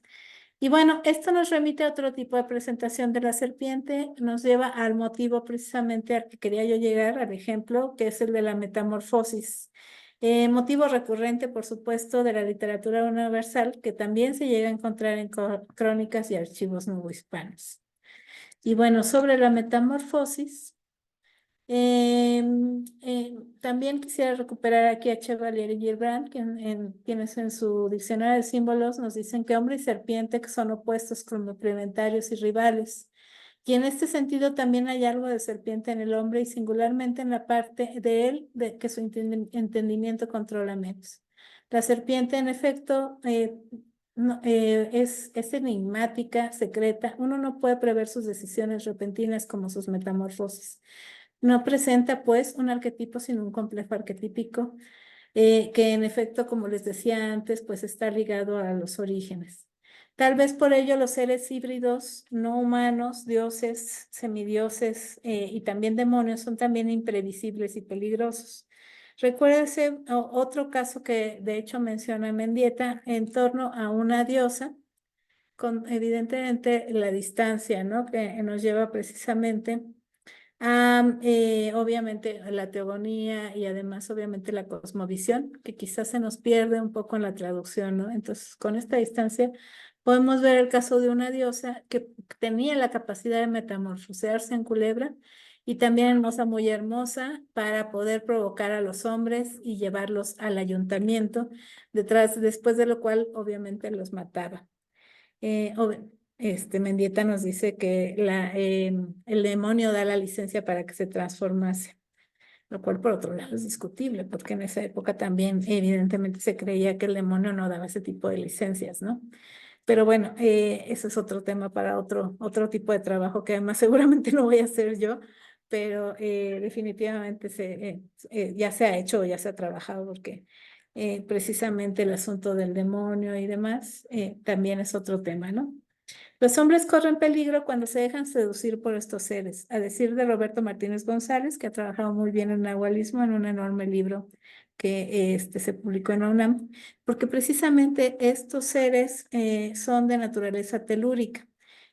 Y bueno, esto nos remite a otro tipo de presentación de la serpiente, nos lleva al motivo precisamente al que quería yo llegar, al ejemplo, que es el de la metamorfosis. Motivo recurrente, por supuesto, de la literatura universal, que también se llega a encontrar en crónicas y archivos novohispanos. Y bueno, sobre la metamorfosis, también quisiera recuperar aquí a Chevalier y Gilbrand, quienes en su diccionario de símbolos nos dicen que hombre y serpiente que son opuestos complementarios y rivales. Y en este sentido también hay algo de serpiente en el hombre y singularmente en la parte de él de que su entendimiento controla menos. La serpiente, en efecto, es enigmática, secreta. Uno no puede prever sus decisiones repentinas como sus metamorfosis. No presenta, pues, un arquetipo, sino un complejo arquetípico, que en efecto, como les decía antes, pues está ligado a los orígenes. Tal vez por ello los seres híbridos, no humanos, dioses, semidioses y también demonios son también imprevisibles y peligrosos. Recuérdese otro caso que de hecho menciona Mendieta en torno a una diosa, con evidentemente la distancia, ¿no? Que nos lleva precisamente obviamente la teogonía y además obviamente la cosmovisión, que quizás se nos pierde un poco en la traducción, ¿no? Entonces, con esta distancia podemos ver el caso de una diosa que tenía la capacidad de metamorfosearse en culebra y también hermosa, muy hermosa, para poder provocar a los hombres y llevarlos al ayuntamiento, después de lo cual obviamente los mataba. Eh, ob- Mendieta nos dice que el demonio da la licencia para que se transformase, lo cual por otro lado es discutible, porque en esa época también evidentemente se creía que el demonio no daba ese tipo de licencias, ¿no? Pero bueno, ese es otro tema para otro tipo de trabajo que además seguramente no voy a hacer yo, pero definitivamente ya se ha hecho o ya se ha trabajado porque precisamente el asunto del demonio y demás también es otro tema, ¿no? Los hombres corren peligro cuando se dejan seducir por estos seres, a decir de Roberto Martínez González, que ha trabajado muy bien en nahualismo en un enorme libro que se publicó en la UNAM, porque precisamente estos seres son de naturaleza telúrica.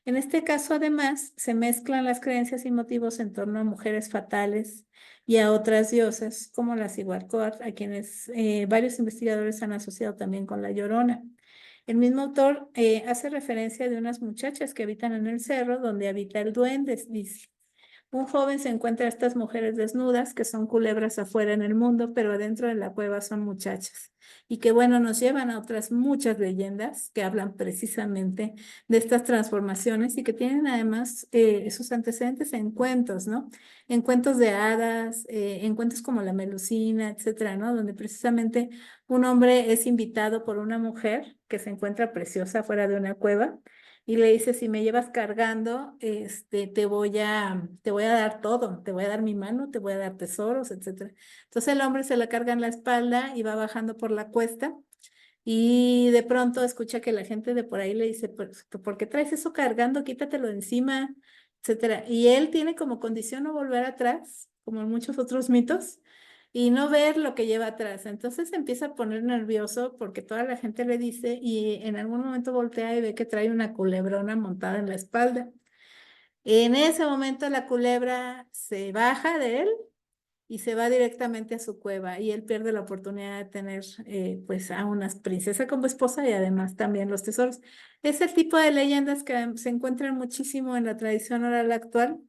En este caso, además, se mezclan las creencias y motivos en torno a mujeres fatales y a otras diosas, como la Cihuatl, a quienes varios investigadores han asociado también con la Llorona. El mismo autor hace referencia de unas muchachas que habitan en el cerro donde habita el duende, dice. Un joven se encuentra a estas mujeres desnudas, que son culebras afuera en el mundo, pero adentro de la cueva son muchachas. Y que bueno, nos llevan a otras muchas leyendas que hablan precisamente de estas transformaciones y que tienen además sus antecedentes en cuentos, ¿no? En cuentos de hadas, en cuentos como La Melusina, etcétera, ¿no? Donde precisamente un hombre es invitado por una mujer que se encuentra preciosa fuera de una cueva y le dice, si me llevas cargando, te voy a dar todo, te voy a dar mi mano, te voy a dar tesoros, etcétera. Entonces el hombre se la carga en la espalda y va bajando por la cuesta y de pronto escucha que la gente de por ahí le dice, ¿por qué traes eso cargando? Quítatelo de encima, etcétera. Y él tiene como condición no volver atrás, como en muchos otros mitos, y no ver lo que lleva atrás. Entonces se empieza a poner nervioso porque toda la gente le dice y en algún momento voltea y ve que trae una culebrona montada en la espalda. En ese momento la culebra se baja de él y se va directamente a su cueva y él pierde la oportunidad de tener pues a una princesa como esposa y además también los tesoros. Es el tipo de leyendas que se encuentran muchísimo en la tradición oral actual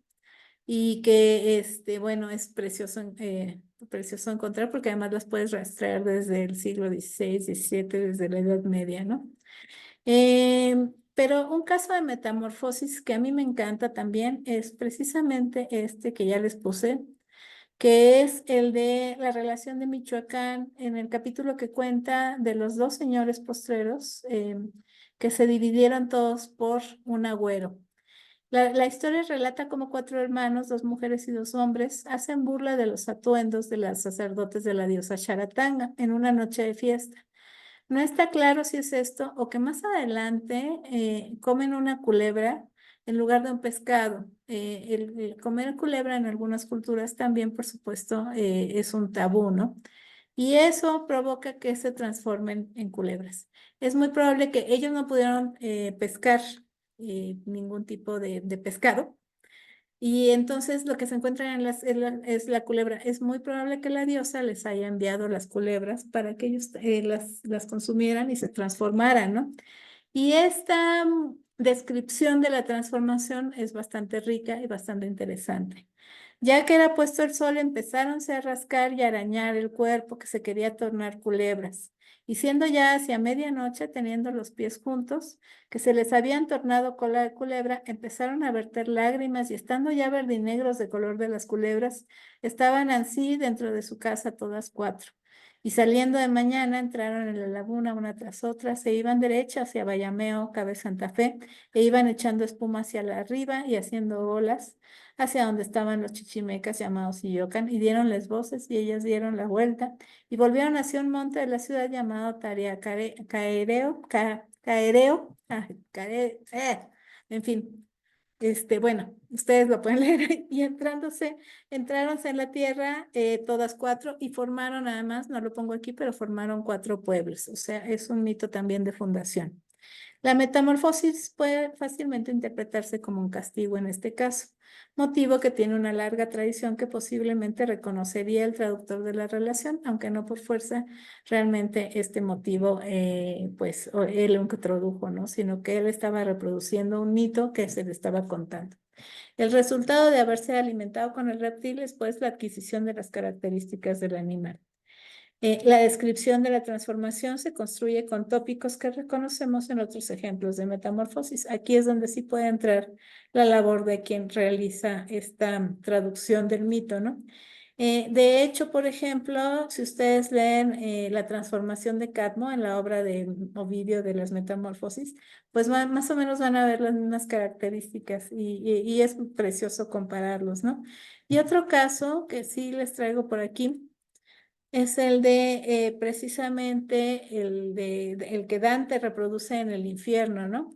y que, bueno, es precioso, precioso encontrar porque además las puedes rastrear desde el siglo XVI, XVII, desde la Edad Media, ¿no? Pero un caso de metamorfosis que a mí me encanta también es precisamente este que ya les puse, que es el de la relación de Michoacán en el capítulo que cuenta de los dos señores postreros que se dividieron todos por un agüero. La historia relata cómo cuatro hermanos, dos mujeres y dos hombres, hacen burla de los atuendos de los sacerdotes de la diosa Sharatanga en una noche de fiesta. No está claro si es esto o que más adelante comen una culebra en lugar de un pescado. El comer culebra en algunas culturas también, por supuesto, es un tabú, ¿no? Y eso provoca que se transformen en culebras. Es muy probable que ellos no pudieron pescar ningún tipo de pescado. Y entonces lo que se encuentra es la culebra. Es muy probable que la diosa les haya enviado las culebras para que ellos las consumieran y se transformaran, ¿no? Y esta descripción de la transformación es bastante rica y bastante interesante. Ya que era puesto el sol, empezáronse a rascar y arañar el cuerpo que se quería tornar culebras. Y siendo ya hacia medianoche, teniendo los pies juntos, que se les habían tornado cola de culebra, empezaron a verter lágrimas y estando ya verdinegros de color de las culebras, estaban así dentro de su casa todas cuatro. Y saliendo de mañana, entraron en la laguna una tras otra, se iban derecha hacia Bayameo, cabe Santa Fe, e iban echando espuma hacia la arriba y haciendo olas hacia donde estaban los chichimecas llamados Iyocan, y dieronles voces, y ellas dieron la vuelta, y volvieron hacia un monte de la ciudad llamado Caereo, en fin, bueno, ustedes lo pueden leer, y entráronse en la tierra todas cuatro, y formaron además, no lo pongo aquí, pero formaron cuatro pueblos, o sea, es un mito también de fundación. La metamorfosis puede fácilmente interpretarse como un castigo en este caso, motivo que tiene una larga tradición que posiblemente reconocería el traductor de la relación, aunque no por fuerza realmente este motivo, pues él lo introdujo, ¿no? Sino que él estaba reproduciendo un mito que se le estaba contando. El resultado de haberse alimentado con el reptil es pues la adquisición de las características del animal. La descripción de la transformación se construye con tópicos que reconocemos en otros ejemplos de metamorfosis. Aquí es donde sí puede entrar la labor de quien realiza esta traducción del mito, ¿no? De hecho, por ejemplo, si ustedes leen la transformación de Cadmo en la obra de Ovidio de las Metamorfosis, pues más o menos van a ver las mismas características y es precioso compararlos, ¿no? Y otro caso que sí les traigo por aquí es el de precisamente el que Dante reproduce en el infierno, ¿no?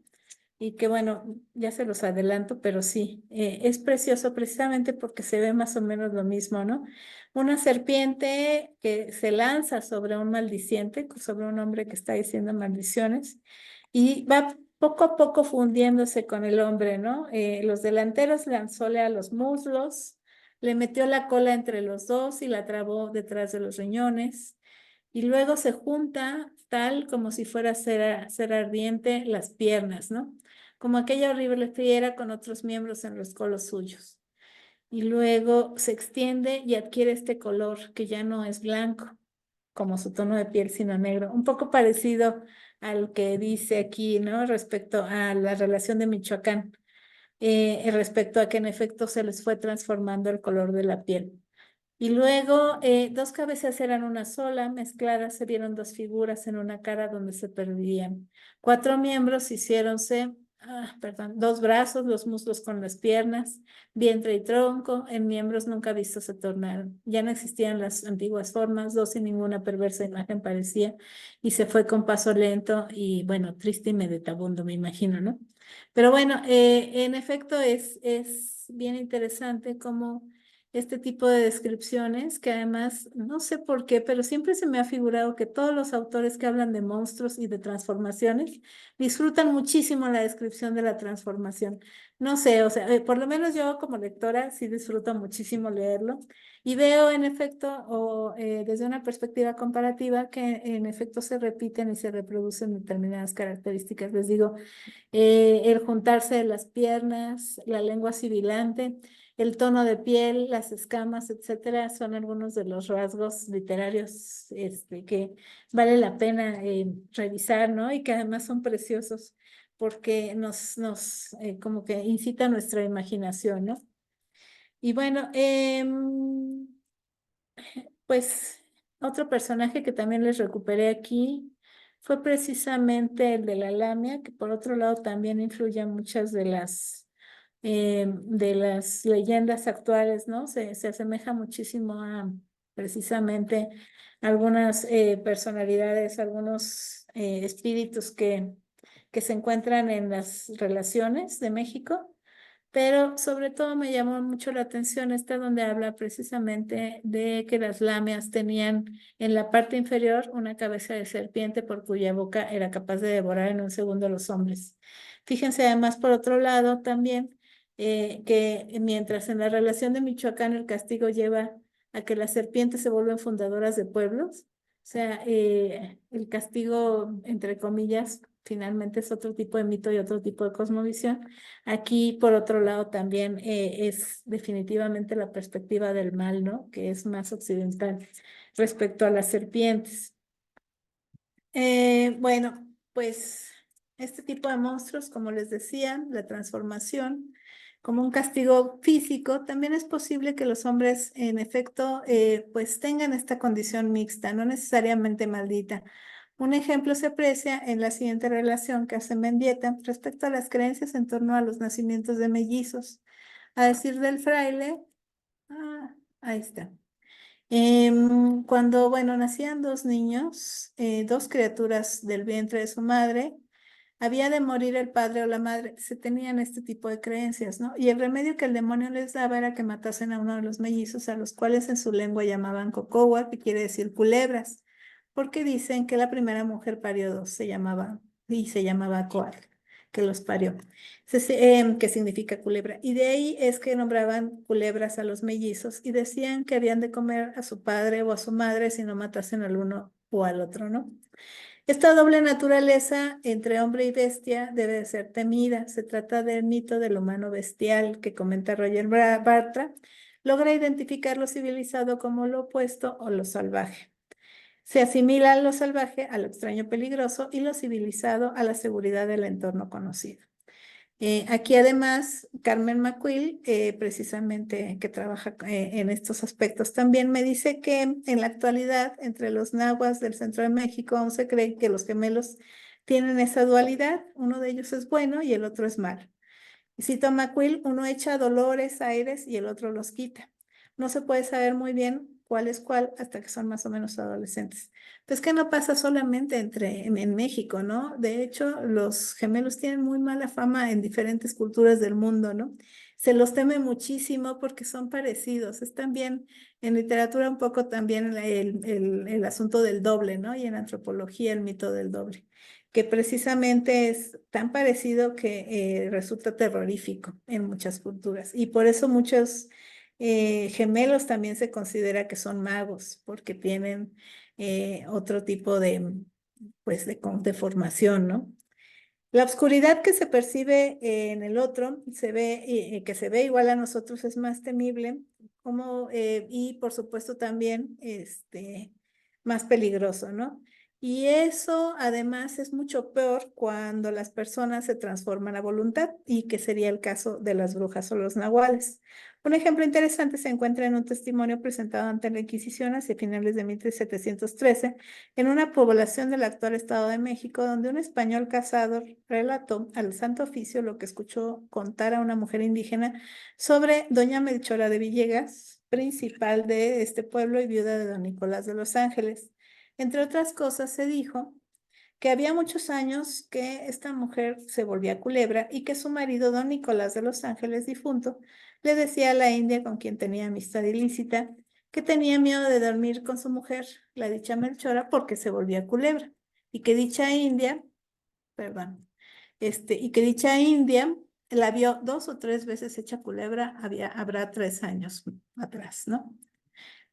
Y que bueno, ya se los adelanto, pero sí, es precioso precisamente porque se ve más o menos lo mismo, ¿no? Una serpiente que se lanza sobre un maldiciente, sobre un hombre que está diciendo maldiciones, y va poco a poco fundiéndose con el hombre, ¿no? Los delanteros lanzóle a los muslos, le metió la cola entre los dos y la trabó detrás de los riñones. Y luego se junta tal como si fuera cera ardiente las piernas, ¿no? Como aquella horrible fiera con otros miembros en los colos suyos. Y luego se extiende y adquiere este color que ya no es blanco, como su tono de piel, sino negro. Un poco parecido al que dice aquí, ¿no? Respecto a la relación de Michoacán, respecto a que en efecto se les fue transformando el color de la piel. Y luego dos cabezas eran una sola, mezcladas se vieron dos figuras en una cara donde se perdían. Cuatro miembros hiciéronse, perdón, dos brazos, los muslos con las piernas, vientre y tronco, en miembros nunca vistos se tornaron. Ya no existían las antiguas formas, dos sin ninguna perversa imagen parecía, y se fue con paso lento y bueno, triste y meditabundo, me imagino, ¿no? Pero bueno, en efecto es bien interesante cómo este tipo de descripciones, que además, no sé por qué, pero siempre se me ha figurado que todos los autores que hablan de monstruos y de transformaciones disfrutan muchísimo la descripción de la transformación. No sé, o sea, por lo menos yo como lectora sí disfruto muchísimo leerlo y veo en efecto, o desde una perspectiva comparativa, que en efecto se repiten y se reproducen determinadas características. Les digo, el juntarse de las piernas, la lengua sibilante, el tono de piel, las escamas, etcétera, son algunos de los rasgos literarios que vale la pena revisar, ¿no? Y que además son preciosos porque nos como que incita nuestra imaginación, ¿no? Y bueno, pues otro personaje que también les recuperé aquí fue precisamente el de la Lamia, que por otro lado también influye en muchas de las leyendas actuales, ¿no? Se asemeja muchísimo a precisamente algunas personalidades, algunos espíritus que se encuentran en las relaciones de México. Pero sobre todo me llamó mucho la atención esta donde habla precisamente de que las lamias tenían en la parte inferior una cabeza de serpiente por cuya boca era capaz de devorar en un segundo a los hombres. Fíjense además por otro lado también que mientras en la relación de Michoacán el castigo lleva a que las serpientes se vuelven fundadoras de pueblos, o sea, el castigo, entre comillas, finalmente es otro tipo de mito y otro tipo de cosmovisión. Aquí, por otro lado, también es definitivamente la perspectiva del mal, ¿no? Que es más occidental respecto a las serpientes. Bueno, pues este tipo de monstruos, como les decía, la transformación como un castigo físico, también es posible que los hombres, en efecto, pues tengan esta condición mixta, no necesariamente maldita. Un ejemplo se aprecia en la siguiente relación que hace Mendieta respecto a las creencias en torno a los nacimientos de mellizos. A decir del fraile, ahí está. Cuando, bueno, nacían dos niños, dos criaturas del vientre de su madre, había de morir el padre o la madre. Se tenían este tipo de creencias, ¿no? Y el remedio que el demonio les daba era que matasen a uno de los mellizos, a los cuales en su lengua llamaban cocowa, que quiere decir culebras, porque dicen que la primera mujer parió dos, se llamaba Coal, que los parió, que significa culebra. Y de ahí es que nombraban culebras a los mellizos y decían que habían de comer a su padre o a su madre si no matasen al uno o al otro, ¿no? Esta doble naturaleza entre hombre y bestia debe de ser temida. Se trata del mito del humano bestial que comenta Roger Bartra. Logra identificar lo civilizado como lo opuesto o lo salvaje. Se asimila lo salvaje a lo extraño peligroso y lo civilizado a la seguridad del entorno conocido. Aquí además, Carmen McQuill, precisamente que trabaja en estos aspectos, también me dice que en la actualidad entre los nahuas del centro de México aún se cree que los gemelos tienen esa dualidad, uno de ellos es bueno y el otro es malo. Y cito a McQuill, uno echa dolores, aires y el otro los quita. No se puede saber muy bien cuál es cuál hasta que son más o menos adolescentes. Pues que no pasa solamente en México, ¿no? De hecho, los gemelos tienen muy mala fama en diferentes culturas del mundo, ¿no? Se los teme muchísimo porque son parecidos. Es también en literatura un poco también el asunto del doble, ¿no? Y en antropología el mito del doble, que precisamente es tan parecido que resulta terrorífico en muchas culturas. Y por eso muchos gemelos también se considera que son magos, porque tienen otro tipo pues de formación, ¿no? La oscuridad que se percibe en el otro, que se ve igual a nosotros, es más temible, y por supuesto también más peligroso, ¿no? Y eso además es mucho peor cuando las personas se transforman a voluntad, y que sería el caso de las brujas o los nahuales. Un ejemplo interesante se encuentra en un testimonio presentado ante la Inquisición hacia finales de 1713 en una población del actual Estado de México, donde un español casado relató al Santo Oficio lo que escuchó contar a una mujer indígena sobre doña Melchora de Villegas, principal de este pueblo y viuda de don Nicolás de los Ángeles. Entre otras cosas, se dijo que había muchos años que esta mujer se volvía culebra y que su marido, don Nicolás de los Ángeles difunto, le decía a la india con quien tenía amistad ilícita que tenía miedo de dormir con su mujer, la dicha Melchora, porque se volvía culebra, y que dicha india, perdón, y que dicha india la vio 2 o 3 veces hecha culebra, habrá 3 años atrás, ¿no?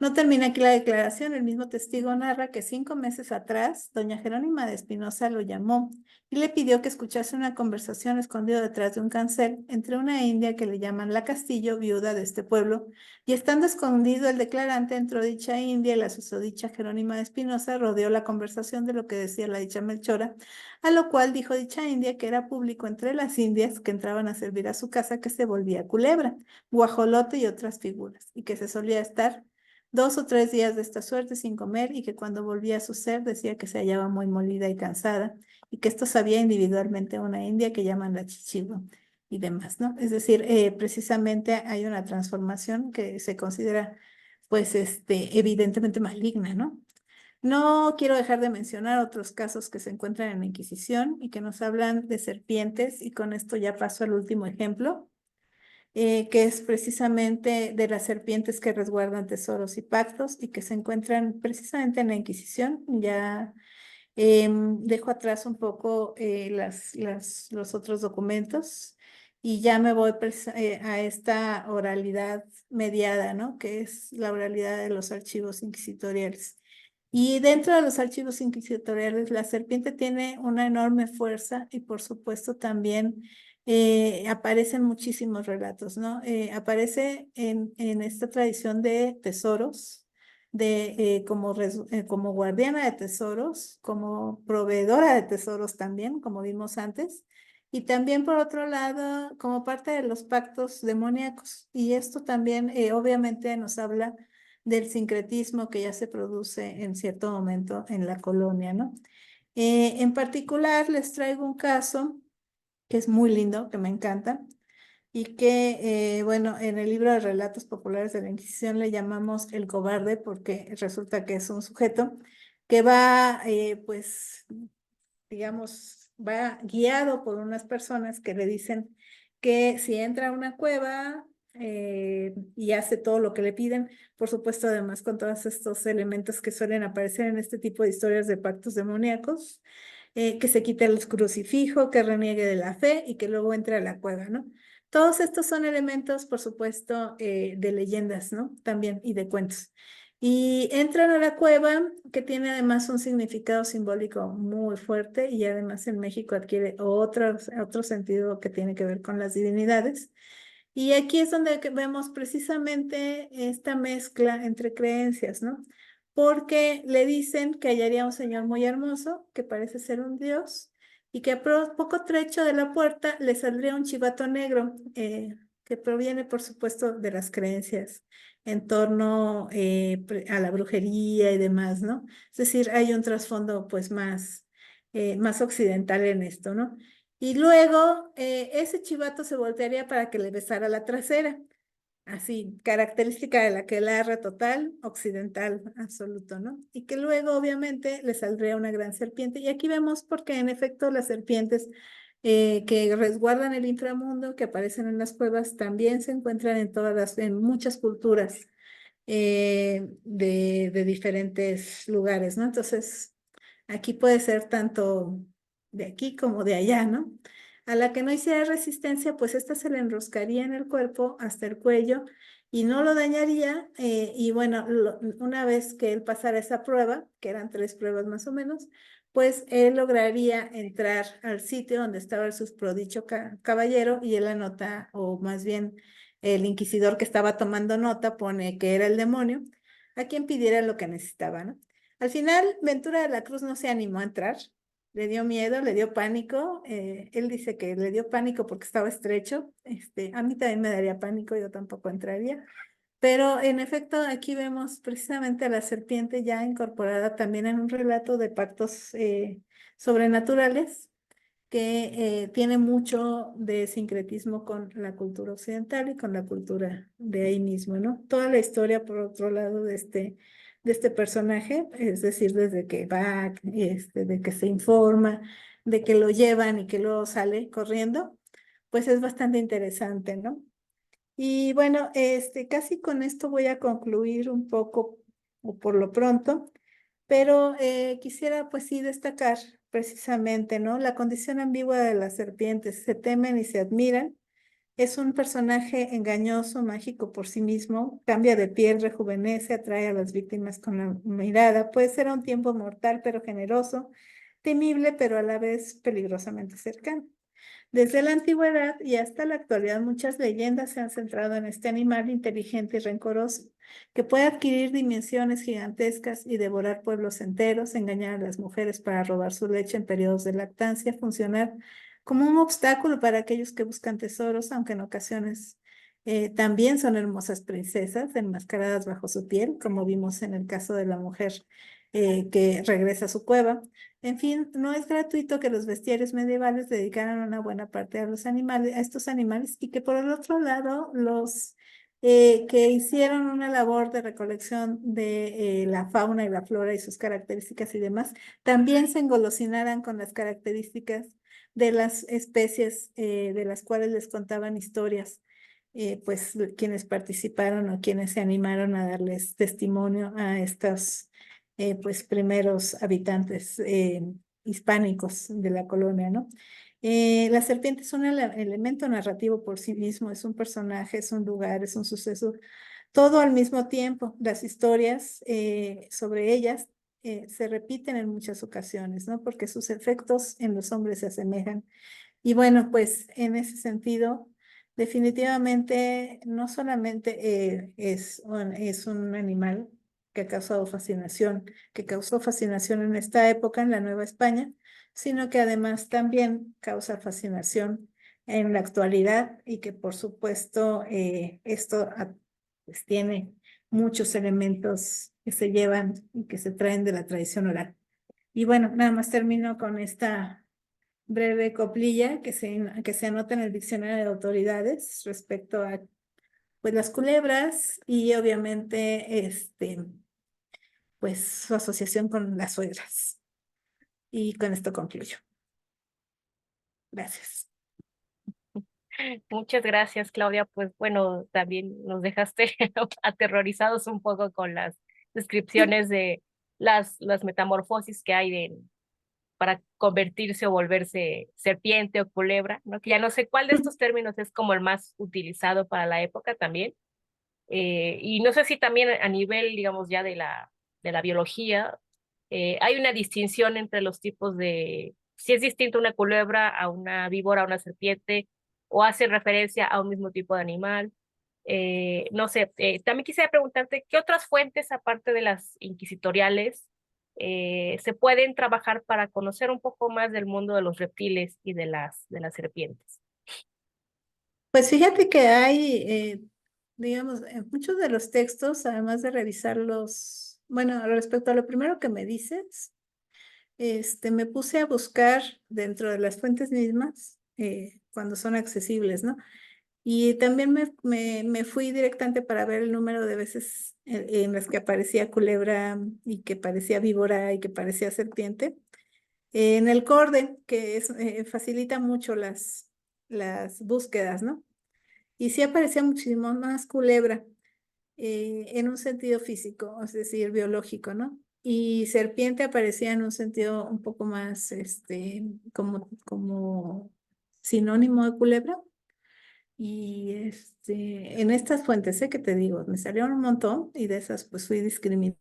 No termina aquí la declaración. El mismo testigo narra que 5 meses atrás, doña Jerónima de Espinosa lo llamó y le pidió que escuchase una conversación escondido detrás de un cancel entre una india que le llaman la Castillo, viuda de este pueblo, y estando escondido el declarante, entró dicha india y la susodicha Jerónima de Espinosa rodeó la conversación de lo que decía la dicha Melchora, a lo cual dijo dicha india que era público entre las indias que entraban a servir a su casa que se volvía culebra, guajolote y otras figuras, y que se solía estar 2 o 3 días de esta suerte sin comer, y que cuando volvía a su ser decía que se hallaba muy molida y cansada, y que esto sabía individualmente una india que llaman la chichigua y demás, ¿no? Es decir, precisamente hay una transformación que se considera, pues, evidentemente maligna, ¿no? No quiero dejar de mencionar otros casos que se encuentran en la Inquisición y que nos hablan de serpientes, y con esto ya paso al último ejemplo, que es precisamente de las serpientes que resguardan tesoros y pactos y que se encuentran precisamente en la Inquisición. Ya dejo atrás un poco los otros documentos y ya me voy a esta oralidad mediada, ¿no? Que es la oralidad de los archivos inquisitoriales. Y dentro de los archivos inquisitoriales, la serpiente tiene una enorme fuerza, y por supuesto también aparecen muchísimos relatos, ¿no? Aparece en esta tradición de tesoros, como guardiana de tesoros, como proveedora de tesoros también, como vimos antes, y también por otro lado, como parte de los pactos demoníacos. Y esto también obviamente nos habla del sincretismo que ya se produce en cierto momento en la colonia, ¿no? En particular, les traigo un caso que es muy lindo, que me encanta, y que, bueno, en el libro de relatos populares de la Inquisición le llamamos el cobarde, porque resulta que es un sujeto que va, pues, digamos, va guiado por unas personas que le dicen que si entra a una cueva y hace todo lo que le piden, por supuesto, además con todos estos elementos que suelen aparecer en este tipo de historias de pactos demoníacos, que se quite el crucifijo, que reniegue de la fe y que luego entre a la cueva, ¿no? Todos estos son elementos, por supuesto, de leyendas, ¿no? También, y de cuentos. Y entran a la cueva, que tiene además un significado simbólico muy fuerte, y además en México adquiere otro sentido que tiene que ver con las divinidades. Y aquí es donde vemos precisamente esta mezcla entre creencias, ¿no? Porque le dicen que hallaría un señor muy hermoso, que parece ser un dios, y que a poco trecho de la puerta le saldría un chivato negro, que proviene, por supuesto, de las creencias en torno a la brujería y demás, ¿no? Es decir, hay un trasfondo pues más occidental en esto, ¿no? Y luego ese chivato se voltearía para que le besara la trasera, así, característica de la aquelarre total, occidental, absoluto, ¿no? Y que luego obviamente le saldría una gran serpiente. Y aquí vemos porque en efecto las serpientes que resguardan el inframundo, que aparecen en las cuevas, también se encuentran en muchas culturas de diferentes lugares, ¿no? Entonces, aquí puede ser tanto de aquí como de allá, ¿no? A la que no hiciera resistencia, pues esta se le enroscaría en el cuerpo hasta el cuello y no lo dañaría. Y bueno, una vez que él pasara esa prueba, que eran 3 pruebas más o menos, pues él lograría entrar al sitio donde estaba el susodicho caballero y él anota, o más bien el inquisidor que estaba tomando nota pone que era el demonio, a quien pidiera lo que necesitaba, ¿no? Al final, Ventura de la Cruz no se animó a entrar, le dio miedo, le dio pánico. Él dice que le dio pánico porque estaba estrecho. A mí también me daría pánico, yo tampoco entraría. Pero en efecto, aquí vemos precisamente a la serpiente ya incorporada también en un relato de pactos sobrenaturales que tiene mucho de sincretismo con la cultura occidental y con la cultura de ahí mismo, ¿no? Toda la historia, por otro lado, de este personaje, es decir, desde que va, de que se informa, de que lo llevan y que luego sale corriendo, pues es bastante interesante, ¿no? Y bueno, casi con esto voy a concluir un poco, o por lo pronto, pero quisiera pues sí destacar precisamente, ¿no? La condición ambigua de las serpientes, se temen y se admiran. Es un personaje engañoso, mágico por sí mismo, cambia de piel, rejuvenece, atrae a las víctimas con la mirada, puede ser a un tiempo mortal pero generoso, temible pero a la vez peligrosamente cercano. Desde la antigüedad y hasta la actualidad, muchas leyendas se han centrado en este animal inteligente y rencoroso, que puede adquirir dimensiones gigantescas y devorar pueblos enteros, engañar a las mujeres para robar su leche en periodos de lactancia, funcionar como un obstáculo para aquellos que buscan tesoros, aunque en ocasiones también son hermosas princesas enmascaradas bajo su piel, como vimos en el caso de la mujer que regresa a su cueva. En fin, no es gratuito que los bestiarios medievales dedicaran una buena parte a los animales, a estos animales, y que por el otro lado, los que hicieron una labor de recolección de la fauna y la flora y sus características y demás, también se engolosinaran con las características de las especies de las cuales les contaban historias, pues quienes participaron o quienes se animaron a darles testimonio a estos pues primeros habitantes hispánicos de la colonia, ¿no? La serpiente es un elemento narrativo por sí mismo, es un personaje, es un lugar, es un suceso, todo al mismo tiempo. Las historias sobre ellas se repiten en muchas ocasiones, ¿no? Porque sus efectos en los hombres se asemejan. Y bueno, pues en ese sentido, definitivamente no solamente es un animal que ha causado fascinación, que causó fascinación en esta época en la Nueva España, sino que además también causa fascinación en la actualidad y que por supuesto pues, tiene muchos elementos que se llevan y que se traen de la tradición oral. Y bueno, nada más termino con esta breve coplilla que se anota en el diccionario de autoridades respecto a pues las culebras y obviamente pues su asociación con las suegras. Y con esto concluyo. Gracias. Muchas gracias, Claudia. Pues bueno, también nos dejaste aterrorizados un poco con las descripciones de las metamorfosis que hay para convertirse o volverse serpiente o culebra, ¿no? Que ya no sé cuál de estos términos es como el más utilizado para la época también. Y no sé si también a nivel, digamos, ya de la biología, hay una distinción entre los tipos si es distinto una culebra a una víbora, a una serpiente, o hace referencia a un mismo tipo de animal. No sé, también quisiera preguntarte, ¿qué otras fuentes, aparte de las inquisitoriales, se pueden trabajar para conocer un poco más del mundo de los reptiles y de las serpientes? Pues fíjate que hay, digamos, en muchos de los textos, además de revisarlos, bueno, respecto a lo primero que me dices, me puse a buscar dentro de las fuentes mismas, cuando son accesibles, ¿no? Y también me fui directamente para ver el número de veces en las que aparecía culebra y que parecía víbora y que parecía serpiente. En el Corden, que facilita mucho las búsquedas, ¿no? Y sí aparecía muchísimo más culebra en un sentido físico, es decir, biológico, ¿no? Y serpiente aparecía en un sentido un poco más, como sinónimo de culebra. Y en estas fuentes, sé que te digo, me salieron un montón y de esas pues fui discriminando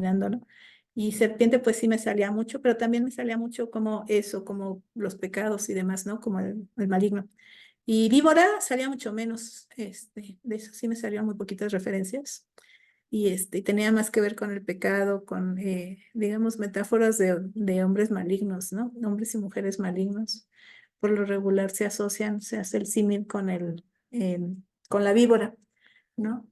¿no? Y serpiente pues sí me salía mucho, pero también me salía mucho como eso, como los pecados y demás, ¿no? Como el maligno. Y víbora salía mucho menos, de eso sí me salían muy poquitas referencias. Y tenía más que ver con el pecado, con, digamos, metáforas de hombres malignos, ¿no? Hombres y mujeres malignos. Por lo regular se asocian, se hace el símil con con la víbora, ¿no?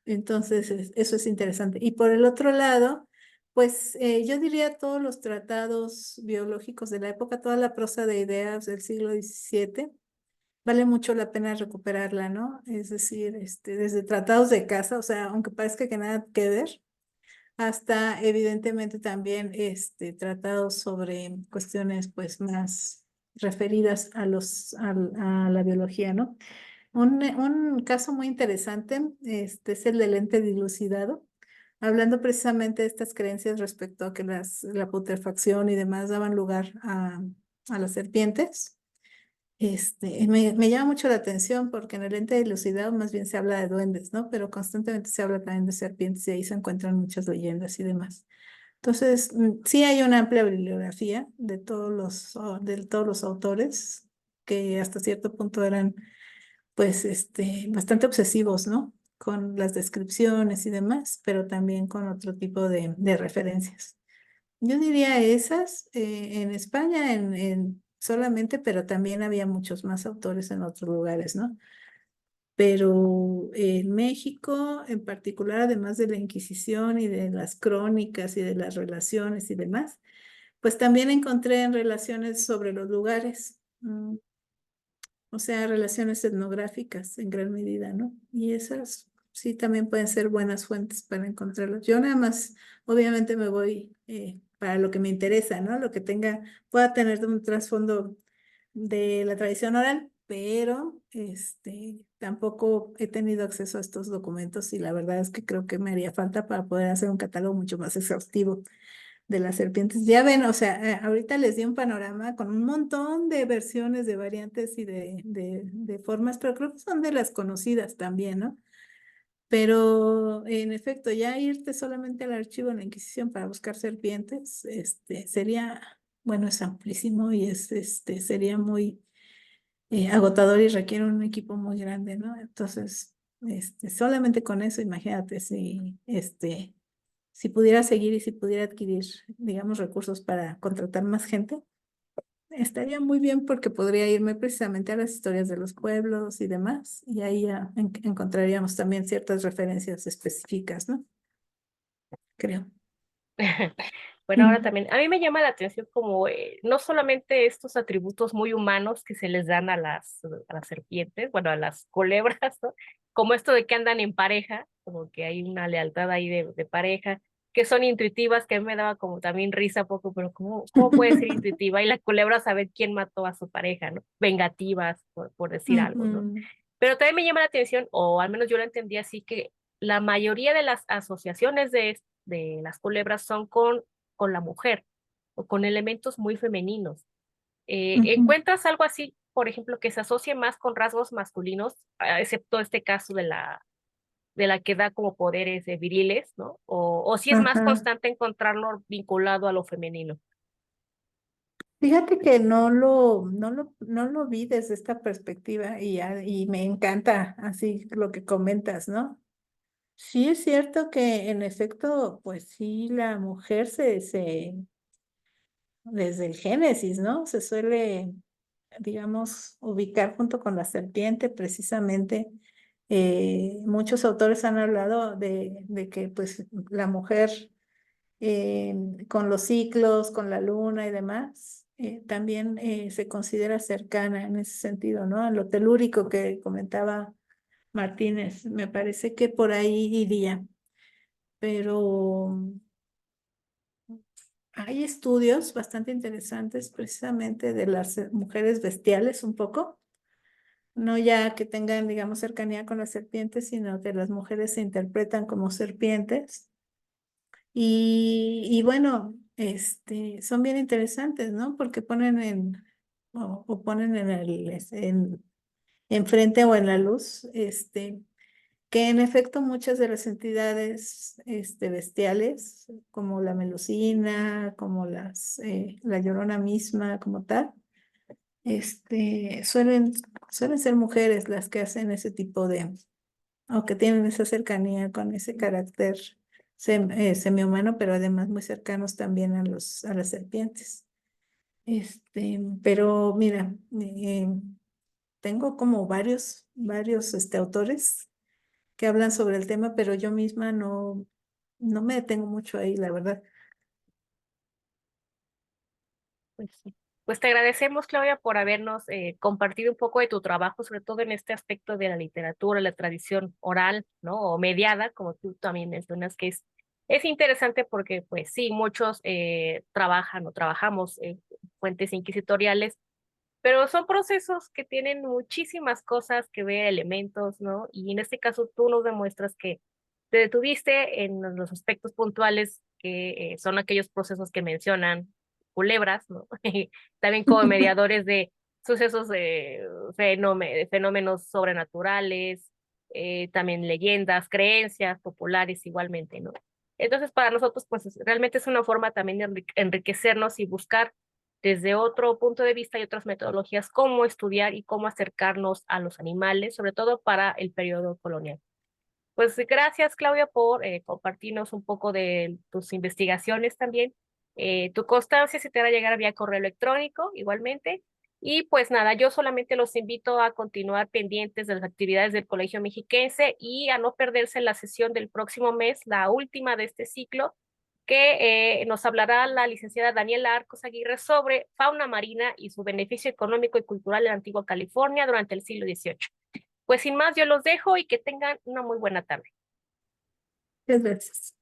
Entonces, eso es interesante. Y por el otro lado, pues yo diría todos los tratados biológicos de la época, toda la prosa de ideas del siglo XVII, vale mucho la pena recuperarla, ¿no? Es decir, desde tratados de caza, o sea, aunque parezca que nada que ver, hasta evidentemente también tratados sobre cuestiones pues más referidas a la biología, ¿no? Un caso muy interesante es el del ente dilucidado, hablando precisamente de estas creencias respecto a que la putrefacción y demás daban lugar a las serpientes. Me llama mucho la atención porque en el ente dilucidado más bien se habla de duendes, ¿no? Pero constantemente se habla también de serpientes y ahí se encuentran muchas leyendas y demás. Entonces, sí hay una amplia bibliografía de todos los autores que hasta cierto punto eran, pues, bastante obsesivos, ¿no? Con las descripciones y demás, pero también con otro tipo de referencias. Yo diría esas en España solamente, pero también había muchos más autores en otros lugares, ¿no? Pero en México, en particular, además de la Inquisición y de las crónicas y de las relaciones y demás, pues también encontré en relaciones sobre los lugares, o sea, relaciones etnográficas en gran medida, ¿no? Y esas sí también pueden ser buenas fuentes para encontrarlos. Yo nada más, obviamente me voy para lo que me interesa, ¿no? Lo que pueda tener un trasfondo de la tradición oral, pero tampoco he tenido acceso a estos documentos y la verdad es que creo que me haría falta para poder hacer un catálogo mucho más exhaustivo de las serpientes. Ya ven, o sea, ahorita les di un panorama con un montón de versiones, de variantes y de formas, pero creo que son de las conocidas también, ¿no? Pero en efecto, ya irte solamente al archivo de la Inquisición para buscar serpientes, sería, bueno, es amplísimo y sería muy agotador y requiere un equipo muy grande, ¿no? Entonces, solamente con eso, imagínate si pudiera seguir y si pudiera adquirir, digamos, recursos para contratar más gente, estaría muy bien porque podría irme precisamente a las historias de los pueblos y demás, y ahí ya encontraríamos también ciertas referencias específicas, ¿no? Creo. Bueno, ahora también, a mí me llama la atención como no solamente estos atributos muy humanos que se les dan a a las serpientes, bueno, a las culebras, ¿no? Como esto de que andan en pareja, como que hay una lealtad ahí de pareja, que son intuitivas, que a mí me daba como también risa poco, pero ¿cómo puede ser intuitiva? Y la culebra saber quién mató a su pareja, ¿no? Vengativas, por decir algo, ¿no? Ujú. Pero también me llama la atención, o al menos yo lo entendí así, que la mayoría de las asociaciones de las culebras son con la mujer o con elementos muy femeninos. Ujú. ¿Encuentras algo así, por ejemplo, que se asocie más con rasgos masculinos, excepto este caso de la que da como poderes viriles, ¿no? O si es más Ajá. constante encontrarlo vinculado a lo femenino. Fíjate que no lo vi desde esta perspectiva y me encanta así lo que comentas, ¿no? Sí es cierto que en efecto, pues sí, la mujer desde el Génesis, ¿no? Se suele, digamos, ubicar junto con la serpiente precisamente. Muchos autores han hablado de que pues la mujer con los ciclos, con la luna y demás, también se considera cercana en ese sentido, ¿no? A lo telúrico que comentaba Martínez, me parece que por ahí iría, pero hay estudios bastante interesantes precisamente de las mujeres bestiales un poco, no ya que tengan, digamos, cercanía con las serpientes, sino que las mujeres se interpretan como serpientes. Y bueno, son bien interesantes, ¿no? Porque ponen o ponen enfrente o en la luz, que en efecto muchas de las entidades bestiales, como la melusina, como la llorona misma, como tal, suelen ser mujeres las que hacen ese tipo o que tienen esa cercanía con ese carácter semihumano, pero además muy cercanos también a las serpientes. Pero mira, tengo como varios autores que hablan sobre el tema, pero yo misma no me detengo mucho ahí, la verdad. Pues sí. Pues te agradecemos, Claudia, por habernos compartido un poco de tu trabajo, sobre todo en este aspecto de la literatura, la tradición oral, ¿no? O mediada, como tú también mencionas, que es interesante porque, pues sí, muchos trabajan o trabajamos en fuentes inquisitoriales, pero son procesos que tienen muchísimas cosas que ver, elementos, ¿no? Y en este caso tú nos demuestras que te detuviste en los aspectos puntuales que son aquellos procesos que mencionan culebras, ¿no? También como mediadores de sucesos de fenómenos sobrenaturales, también leyendas, creencias populares igualmente, ¿no? Entonces, para nosotros, pues realmente es una forma también de enriquecernos y buscar desde otro punto de vista y otras metodologías cómo estudiar y cómo acercarnos a los animales, sobre todo para el periodo colonial. Pues gracias, Claudia, por compartirnos un poco de tus investigaciones también. Tu constancia se te va a llegar vía correo electrónico igualmente. Y pues nada, yo solamente los invito a continuar pendientes de las actividades del Colegio Mexiquense y a no perderse la sesión del próximo mes, la última de este ciclo, que nos hablará la licenciada Daniela Arcos Aguirre sobre fauna marina y su beneficio económico y cultural en la antigua California durante el siglo XVIII. Pues sin más, yo los dejo y que tengan una muy buena tarde. Muchas gracias.